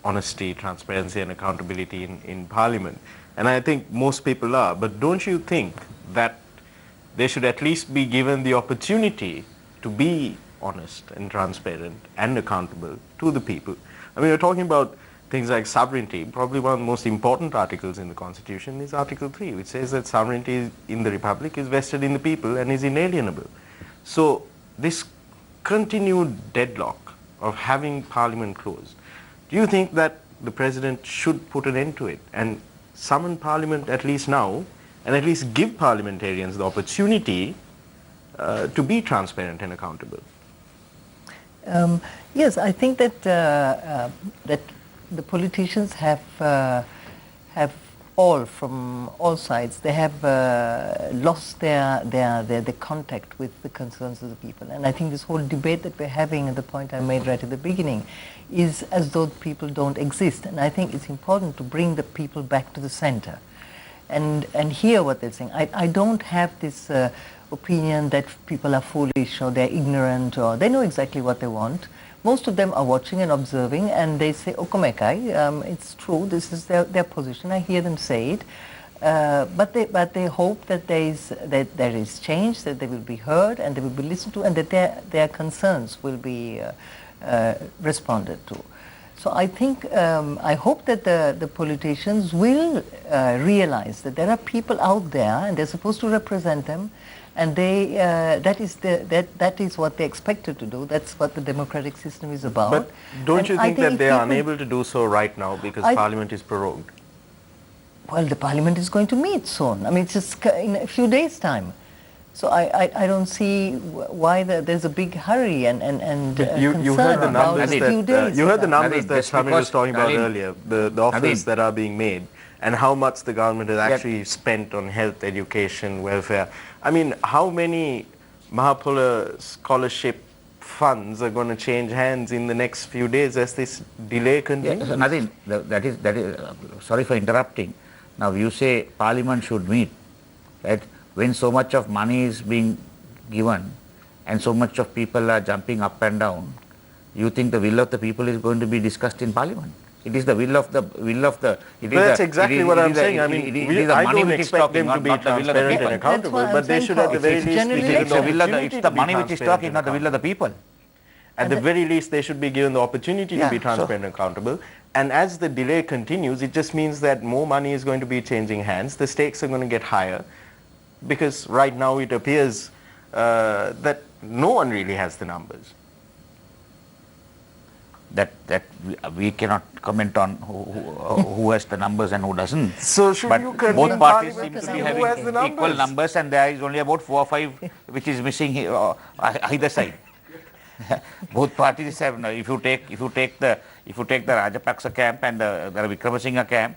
honesty, transparency and accountability in Parliament. And I think most people are. But don't you think that they should at least be given the opportunity to be honest and transparent and accountable to the people? I mean, we're talking about things like sovereignty. Probably one of the most important articles in the Constitution is Article 3, which says that sovereignty in the Republic is vested in the people and is inalienable. So this continued deadlock of having Parliament closed, do you think that the President should put an end to it and summon Parliament at least now and at least give parliamentarians the opportunity to be transparent and accountable? Yes, I think that that the politicians have all from all sides. They have lost their contact with the concerns of the people, and I think this whole debate that we're having, and the point I made right at the beginning, is as though people don't exist. And I think it's important to bring the people back to the center, and hear what they're saying. I don't have this opinion that people are foolish or they're ignorant or they know exactly what they want. Most of them are watching and observing, and they say, "Okomekai, it's true. This is their position." I hear them say it, but they hope that there is change, that they will be heard, and they will be listened to, and that their concerns will be responded to. So I think I hope that the politicians will realize that there are people out there, and they're supposed to represent them. And they that is what they're expected to do. That's what the democratic system is about. But don't And you I think that they are people- unable to do so right now because Parliament is prorogued? Well, the Parliament is going to meet soon. I mean, it's just in a few days' time. So I don't see why there's a big hurry and You concern heard the about numbers a few days. you heard the about- numbers Naveen, that just Samir was because- talking about Naveen, earlier, the offers Naveen. that are being made, and how much the government has actually spent on health, education, welfare. I mean, how many Mahapula scholarship funds are going to change hands in the next few days as this delay continues? So Nadine, that is sorry for interrupting. Now you say Parliament should meet, right? When so much of money is being given and so much of people are jumping up and down, you think the will of the people is going to be discussed in Parliament? It is the will of the That's exactly what I'm saying. I mean, I don't expect them to be transparent and accountable, why I'm but they saying should at the very it's least be generally given the opportunity it's to the be money which is transparent talking, and not the will of the people. At the very least, they should be given the opportunity to Yeah, be so- transparent and accountable. And as the delay continues, it just means that more money is going to be changing hands. The stakes are going to get higher because right now it appears that no one really has the numbers. That we cannot comment on who has the numbers and who doesn't. So should But you convene both parties seem parliament to be and see who has the having equal numbers? numbers, and there is only about 4 or 5 which is missing either side. Both parties have. If you take the Rajapaksa camp and the Wickramasinghe camp,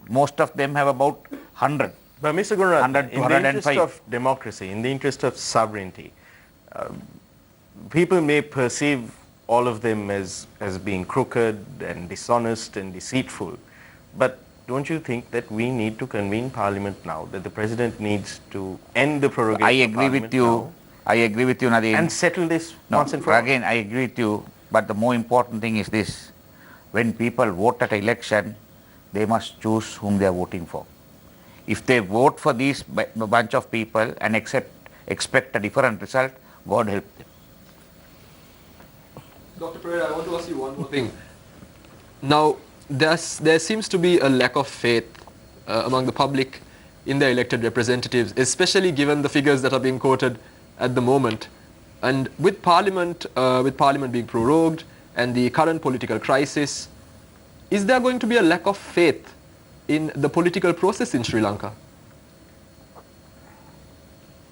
most of them have about 100. But Mr. Gunaratne, 100 to in the interest 105. of democracy, in the interest of sovereignty, people may perceive all of them as being crooked and dishonest and deceitful. But don't you think that we need to convene Parliament now, that the President needs to end the prorogation I of agree with Parliament you. now I agree with you, Nadine. and settle this No, once and for all? again, I agree with you. But the more important thing is this: when people vote at an election, they must choose whom they are voting for. If they vote for these bunch of people and expect a different result, God help them. Dr. Pereira, I want to ask you one more thing. Now, there seems to be a lack of faith among the public in their elected representatives, especially given the figures that are being quoted at the moment. And with Parliament being prorogued and the current political crisis, is there going to be a lack of faith in the political process in Sri Lanka?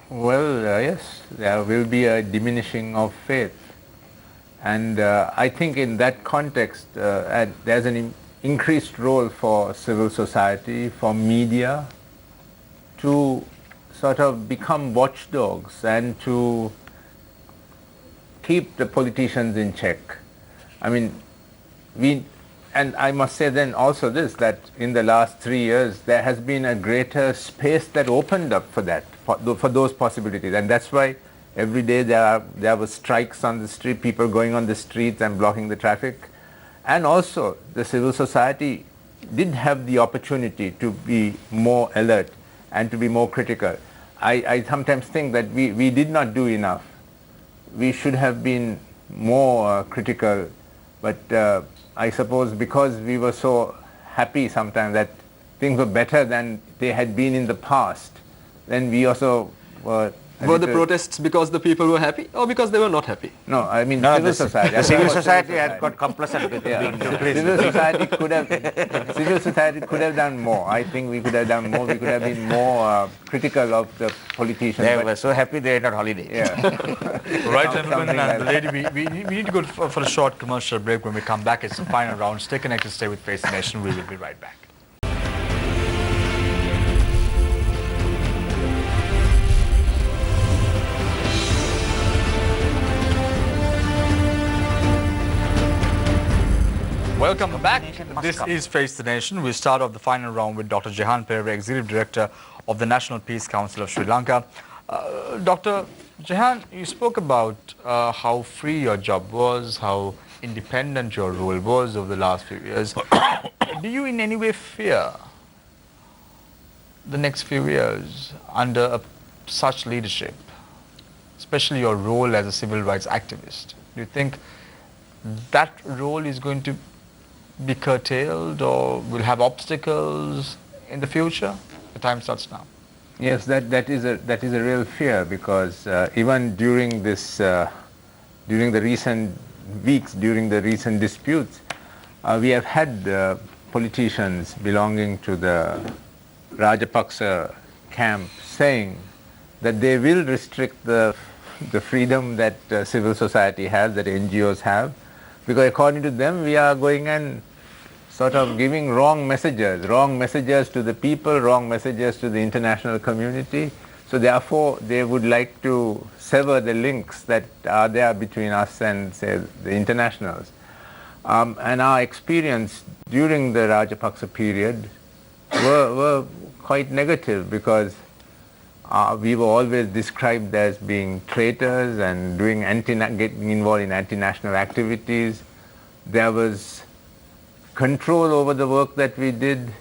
Well, yes, there will be a diminishing of faith. And I think in that context, there's an increased role for civil society, for media, to sort of become watchdogs and to keep the politicians in check. I mean, and I must say then also this, that in the last 3 years, there has been a greater space that opened up for that, for those possibilities. And that's why every day there were strikes on the street, people going on the streets and blocking the traffic. And also the civil society did have the opportunity to be more alert and to be more critical. I sometimes think that we did not do enough. We should have been more critical, but I suppose because we were so happy sometimes that things were better than they had been in the past, then we also were... Were the protests because the people were happy or because they were not happy? No, I mean No, civil society. The civil society had got complacent with Yeah. being Civil society could have done more. I think we could have done more. We could have been more critical of the politicians. They but- were so happy they had a holiday. yeah. Right, gentlemen, Something and the like lady, we need to go for a short commercial break. When we come back, it's the final round. Stay connected, stay with Face the Nation. We will be right back. Welcome back. This is Face the Nation. We start off the final round with Dr. Jehan Pereira, Executive Director of the National Peace Council of Sri Lanka. Dr. Jehan, you spoke about how free your job was, how independent your role was over the last few years. Do you in any way fear the next few years under such leadership, especially your role as a civil rights activist? Do you think that role is going to be curtailed or will have obstacles in the future? The time starts now. Yes, that is a real fear, because even during this during the recent weeks, during the recent disputes, we have had politicians belonging to the Rajapaksa camp saying that they will restrict the freedom that civil society has, that NGOs have, because according to them we are going and sort of giving wrong messages to the people, wrong messages to the international community. So therefore they would like to sever the links that are there between us and, say, the internationals. And our experience during the Rajapaksa period were quite negative, because we were always described as being traitors and getting involved in anti-national activities. There was control over the work that we did.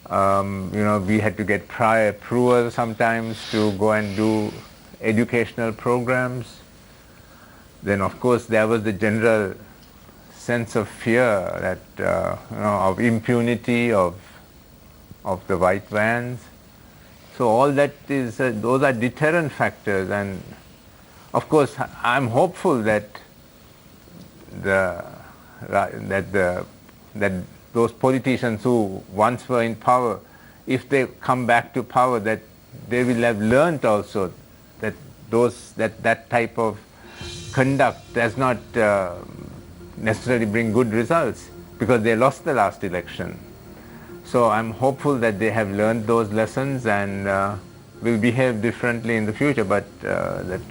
We had to get prior approval sometimes to go and do educational programs. Then of course there was the general sense of fear that of impunity of the white vans. So all that is those are deterrent factors, and of course I'm hopeful that that those politicians who once were in power, if they come back to power, that they will have learnt also that that type of conduct does not necessarily bring good results, because they lost the last election. So I'm hopeful that they have learned those lessons and will behave differently in the future, but that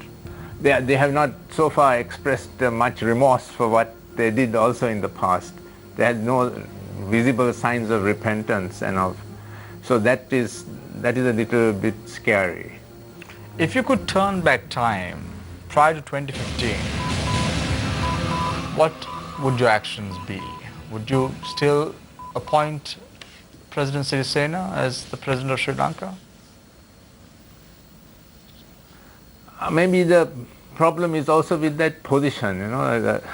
they have not so far expressed much remorse for what they did also in the past. They had no visible signs of repentance so that is a little bit scary. If you could turn back time prior to 2015, what would your actions be? Would you still appoint President Sirisena as the president of Sri Lanka? Maybe the problem is also with that position,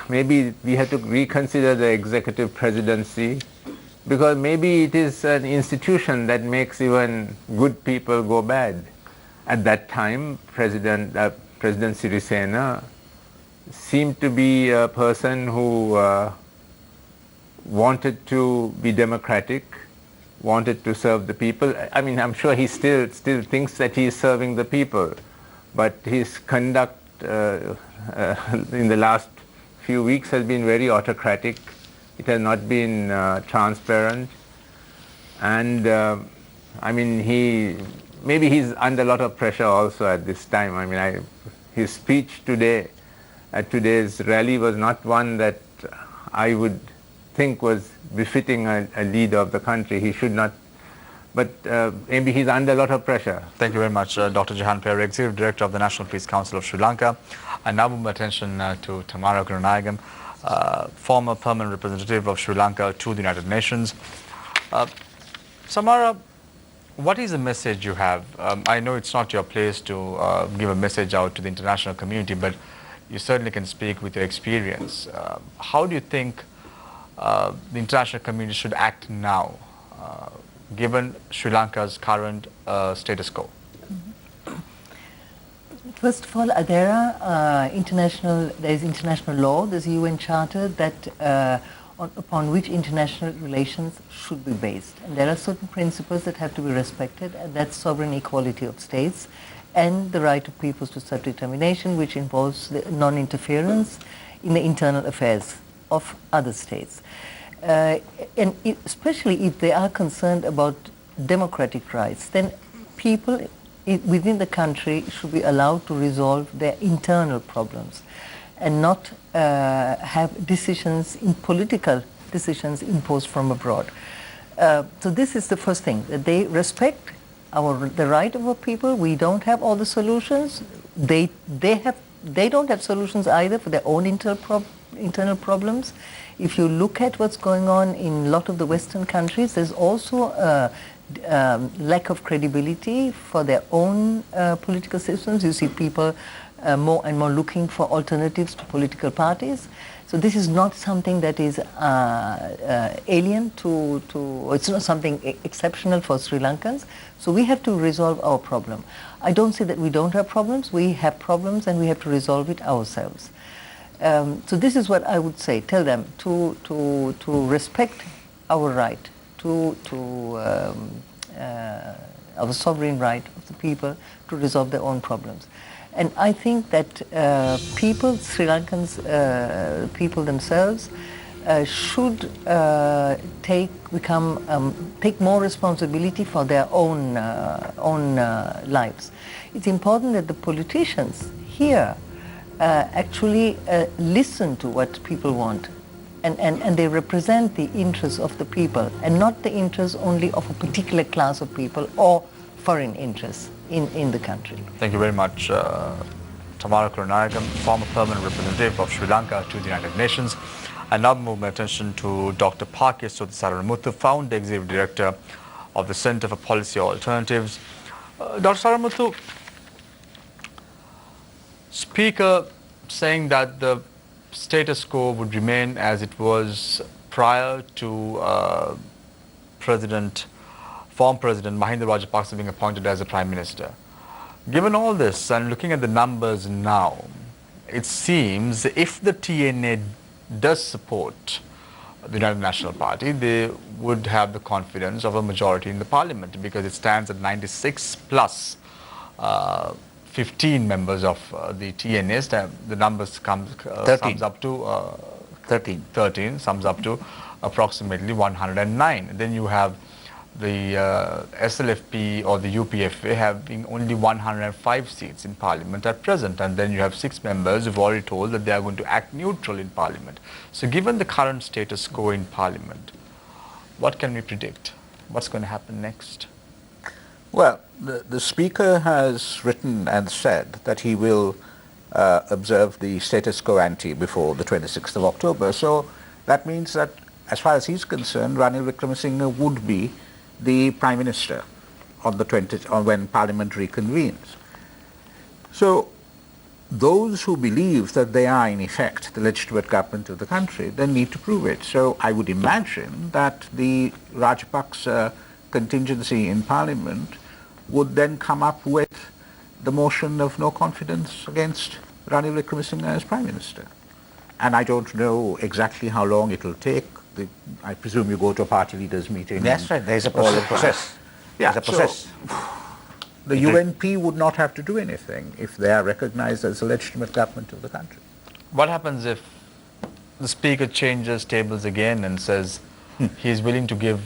maybe we have to reconsider the executive presidency, because maybe it is an institution that makes even good people go bad. At that time, President Sirisena seemed to be a person who wanted to be democratic, wanted to serve the people. I mean, I'm sure he still thinks that he is serving the people, but his conduct in the last few weeks has been very autocratic. It has not been transparent, and I mean, maybe he's under a lot of pressure also at this time. I mean, his speech today at today's rally was not one that I would think was befitting a leader of the country. He should not, but maybe he's under a lot of pressure. Thank you very much, Dr. Jahan Pere, Executive Director of the National Peace Council of Sri Lanka. And now move attention to Tamara Kurunayagam, former permanent representative of Sri Lanka to the United Nations. Samara, what is the message you have? I know it's not your place to give a message out to the international community, but you certainly can speak with your experience. How do you think the international community should act now, given Sri Lanka's current status quo? First of all, there is international law, there's a UN Charter that upon which international relations should be based. And there are certain principles that have to be respected, and that's sovereign equality of states and the right of peoples to self-determination, which involves the non-interference in the internal affairs of other states. Especially if they are concerned about democratic rights, then people within the country should be allowed to resolve their internal problems and not have political decisions imposed from abroad. So this is the first thing, that they respect the right of our people. We don't have all the solutions. They don't have solutions either for their own internal problems. If you look at what's going on in a lot of the Western countries, there's also lack of credibility for their own political systems. You see people more and more looking for alternatives to political parties. So this is not something that is alien it's not something exceptional for Sri Lankans. So we have to resolve our problem. I don't say that we don't have problems. We have problems and we have to resolve it ourselves. So this is what I would say. Tell them to respect our right to our sovereign right of the people to resolve their own problems. And I think that Sri Lankans, people themselves, should take more responsibility for their own lives. It's important that the politicians here actually listen to what people want, and they represent the interests of the people and not the interests only of a particular class of people or foreign interests in the country. Thank you very much, Tamara Kurunayagam, former permanent representative of Sri Lanka to the United Nations. I now move my attention to Dr. Pakis Saramuthu, founder executive director of the Center for Policy Alternatives. Dr. Saramuthu, Speaker saying that the status quo would remain as it was prior to former President Mahinda Rajapaksa being appointed as the Prime Minister. Given all this and looking at the numbers now, it seems if the TNA does support the United National Party, they would have the confidence of a majority in the parliament because it stands at 96 plus 15 members of the TNA. The numbers sums up to 13, sums up to approximately 109. Then you have the SLFP or the UPFA having only 105 seats in parliament at present, and then you have 6 members who've already told that they are going to act neutral in parliament. So given the current status quo in parliament, what can we predict? What's going to happen next? Well, the Speaker has written and said that he will observe the status quo ante before the 26th of October. So that means that as far as he's concerned, Ranil Wickremesinghe would be the Prime Minister on the 20th, or when Parliament reconvenes. So those who believe that they are in effect the legitimate government of the country then need to prove it. So I would imagine that the Rajapaksa contingency in Parliament would then come up with the motion of no confidence against Ranil Wickremesinghe as Prime Minister. And I don't know exactly how long it will take. I presume you go to a party leaders meeting. That's right. There is a process. Yeah, There's a process. So the UNP would not have to do anything if they are recognized as the legitimate government of the country. What happens if the Speaker changes tables again and says he is willing to give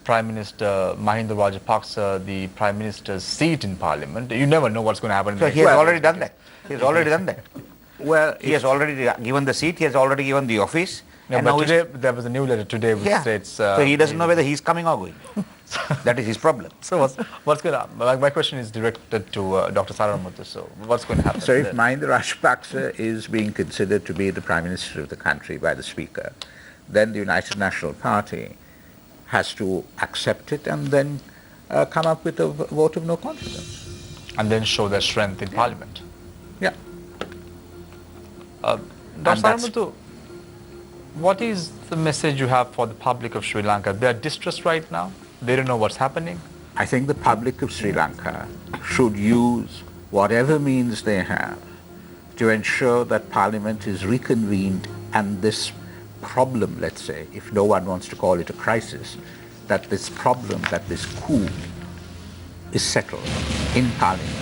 Prime Minister Mahinda Rajapaksa the Prime Minister's seat in Parliament? You never know what's going to happen. So he has already done that. He has already done that. Well, He has already given the seat, he has already given the office. Yeah, and but now today, there was a new letter today which states... so he doesn't know whether he's coming or going. That is his problem. So what's going to happen? My question is directed to Dr. Saranamuthu. So what's going to happen? So if Mahinda Rajapaksa is being considered to be the Prime Minister of the country by the Speaker, then the United National Party has to accept it and then come up with a vote of no confidence. And then show their strength in Parliament. Yeah. Dr. Saranamuthu, what is the message you have for the public of Sri Lanka? They are distressed right now. They don't know what's happening. I think the public of Sri Lanka should use whatever means they have to ensure that Parliament is reconvened and this problem, let's say, if no one wants to call it a crisis, that this problem, that this coup is settled in Parliament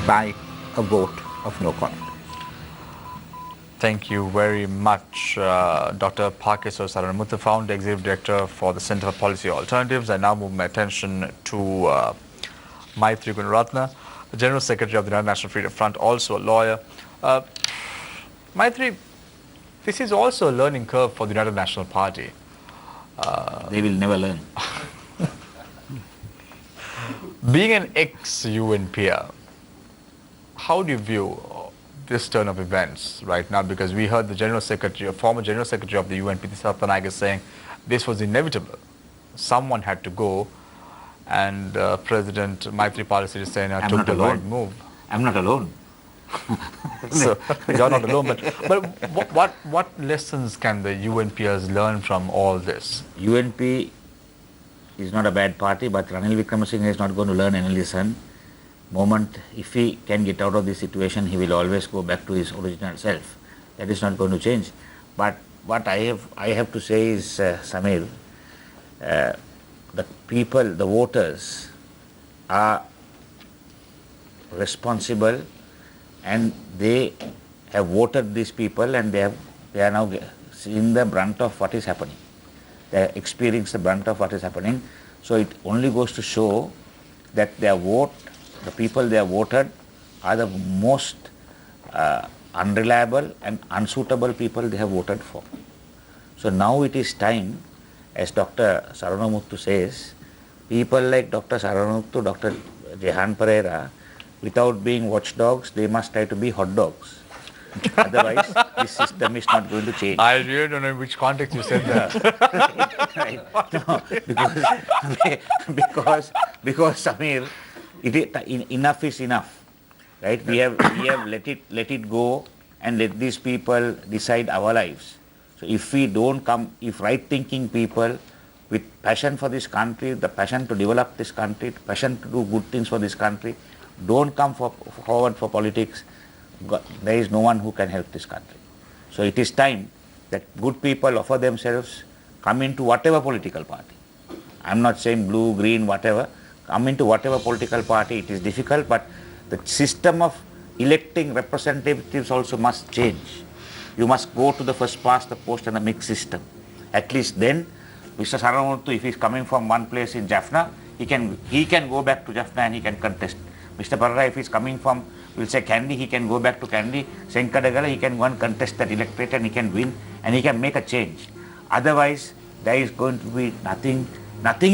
by a vote of no confidence. Thank you very much, Dr. Pakesar Saranamuthu, Founder, Executive Director for the Center for Policy Alternatives. I now move my attention to Maitri Gunaratna, the General Secretary of the United National Freedom Front, also a lawyer. Maitri, this is also a learning curve for the United National Party. They will never learn. Being an ex-UNPer, how do you view this turn of events right now? Because we heard the former General Secretary of the UNP, Sathanayake, saying this was inevitable. Someone had to go, and President Maithripala Sirisena took the right move. I'm not alone. So you're not alone, but what lessons can the UNPers learn from all this? UNP is not a bad party, but Ranil Wickremesinghe is not going to learn any lesson. If he can get out of this situation, he will always go back to his original self. That is not going to change. But what I have to say is, Samir, the people, the voters are responsible, and they have voted these people, and they are now seeing the brunt of what is happening. They are experiencing the brunt of what is happening. So it only goes to show that their vote, the people they have voted, are the most unreliable and unsuitable people they have voted for. So now it is time, as Dr. Saranamuthu says, people like Dr. Saranamuthu, Dr. Jehan Pereira, without being watchdogs, they must try to be hot dogs. Otherwise, this system is not going to change. I really don't know in which context you said that. Right. No, because Samir, enough is enough, right? We have let it go and let these people decide our lives. So if we don't come, if right-thinking people with passion for this country, the passion to develop this country, passion to do good things for this country, don't come forward for politics, there is no one who can help this country. So it is time that good people offer themselves, come into whatever political party. I'm not saying blue, green, whatever. Come into whatever political party. It is difficult, but the system of electing representatives also must change. You must go to the first past the post and the mixed system. At least then, Mr. Saranamuthu, if he's coming from one place in Jaffna, he can go back to Jaffna and he can contest. Mr. Parra, if he's coming from, we'll say Kandy, he can go back to Kandy. Senkadagala, he can go and contest that electorate and he can win and he can make a change. Otherwise, there is going to be nothing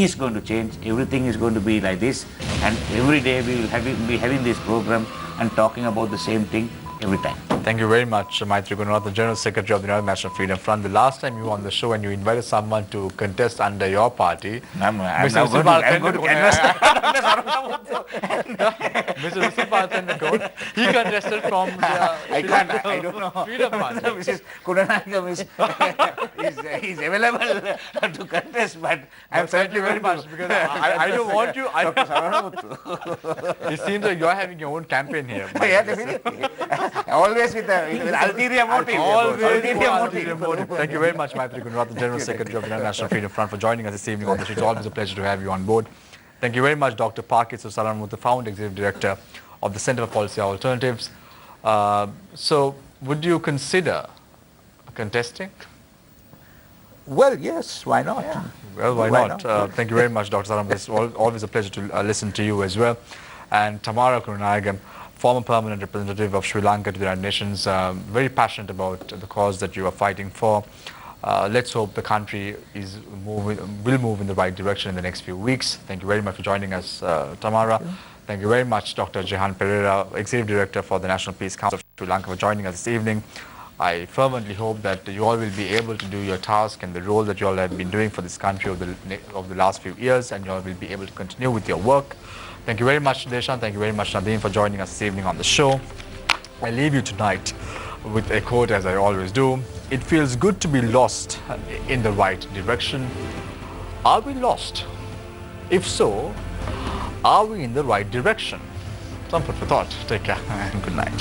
is going to change. Everything is going to be like this, and every day we will be having this program and talking about the same thing every time. Thank you very much, Maitri Gunarathan, the General Secretary of the United National Freedom Front. The last time you were on the show and you invited someone to contest under your party, I'm going to canvass. Mr. Visipathan, he contested from the I don't know. Freedom Party. Mrs. Kunanagam is available to contest, but I'm Thank you very much, because I don't want you. It seems like you're having your own campaign here. Yeah, definitely. Always with ulterior motive. Ulterior motive. Thank you very much, Maitri Gunarathan, General Secretary of the International Freedom Front, for joining us this evening on the show. It's always a pleasure to have you on board. Thank you very much, Dr. Pakis Saranamuthu, Founder Executive Director of the Center for Policy Alternatives. So, would you consider contesting? Well, yes, why not? Yeah. Well, why not? Thank you very much, Dr. Saranamuthu. It's always a pleasure to listen to you as well. And Tamara Kurunagam, former permanent representative of Sri Lanka to the United Nations, very passionate about the cause that you are fighting for. Let's hope the country will move in the right direction in the next few weeks. Thank you very much for joining us, Tamara. Thank you very much, Dr. Jehan Pereira, Executive Director for the National Peace Council of Sri Lanka, for joining us this evening. I fervently hope that you all will be able to do your task and the role that you all have been doing for this country over the last few years, and you all will be able to continue with your work. Thank you very much, Deshan. Thank you very much, Nadine, for joining us this evening on the show. I leave you tonight with a quote, as I always do. It feels good to be lost in the right direction. Are we lost? If so, are we in the right direction? Some food for thought. Take care and good night.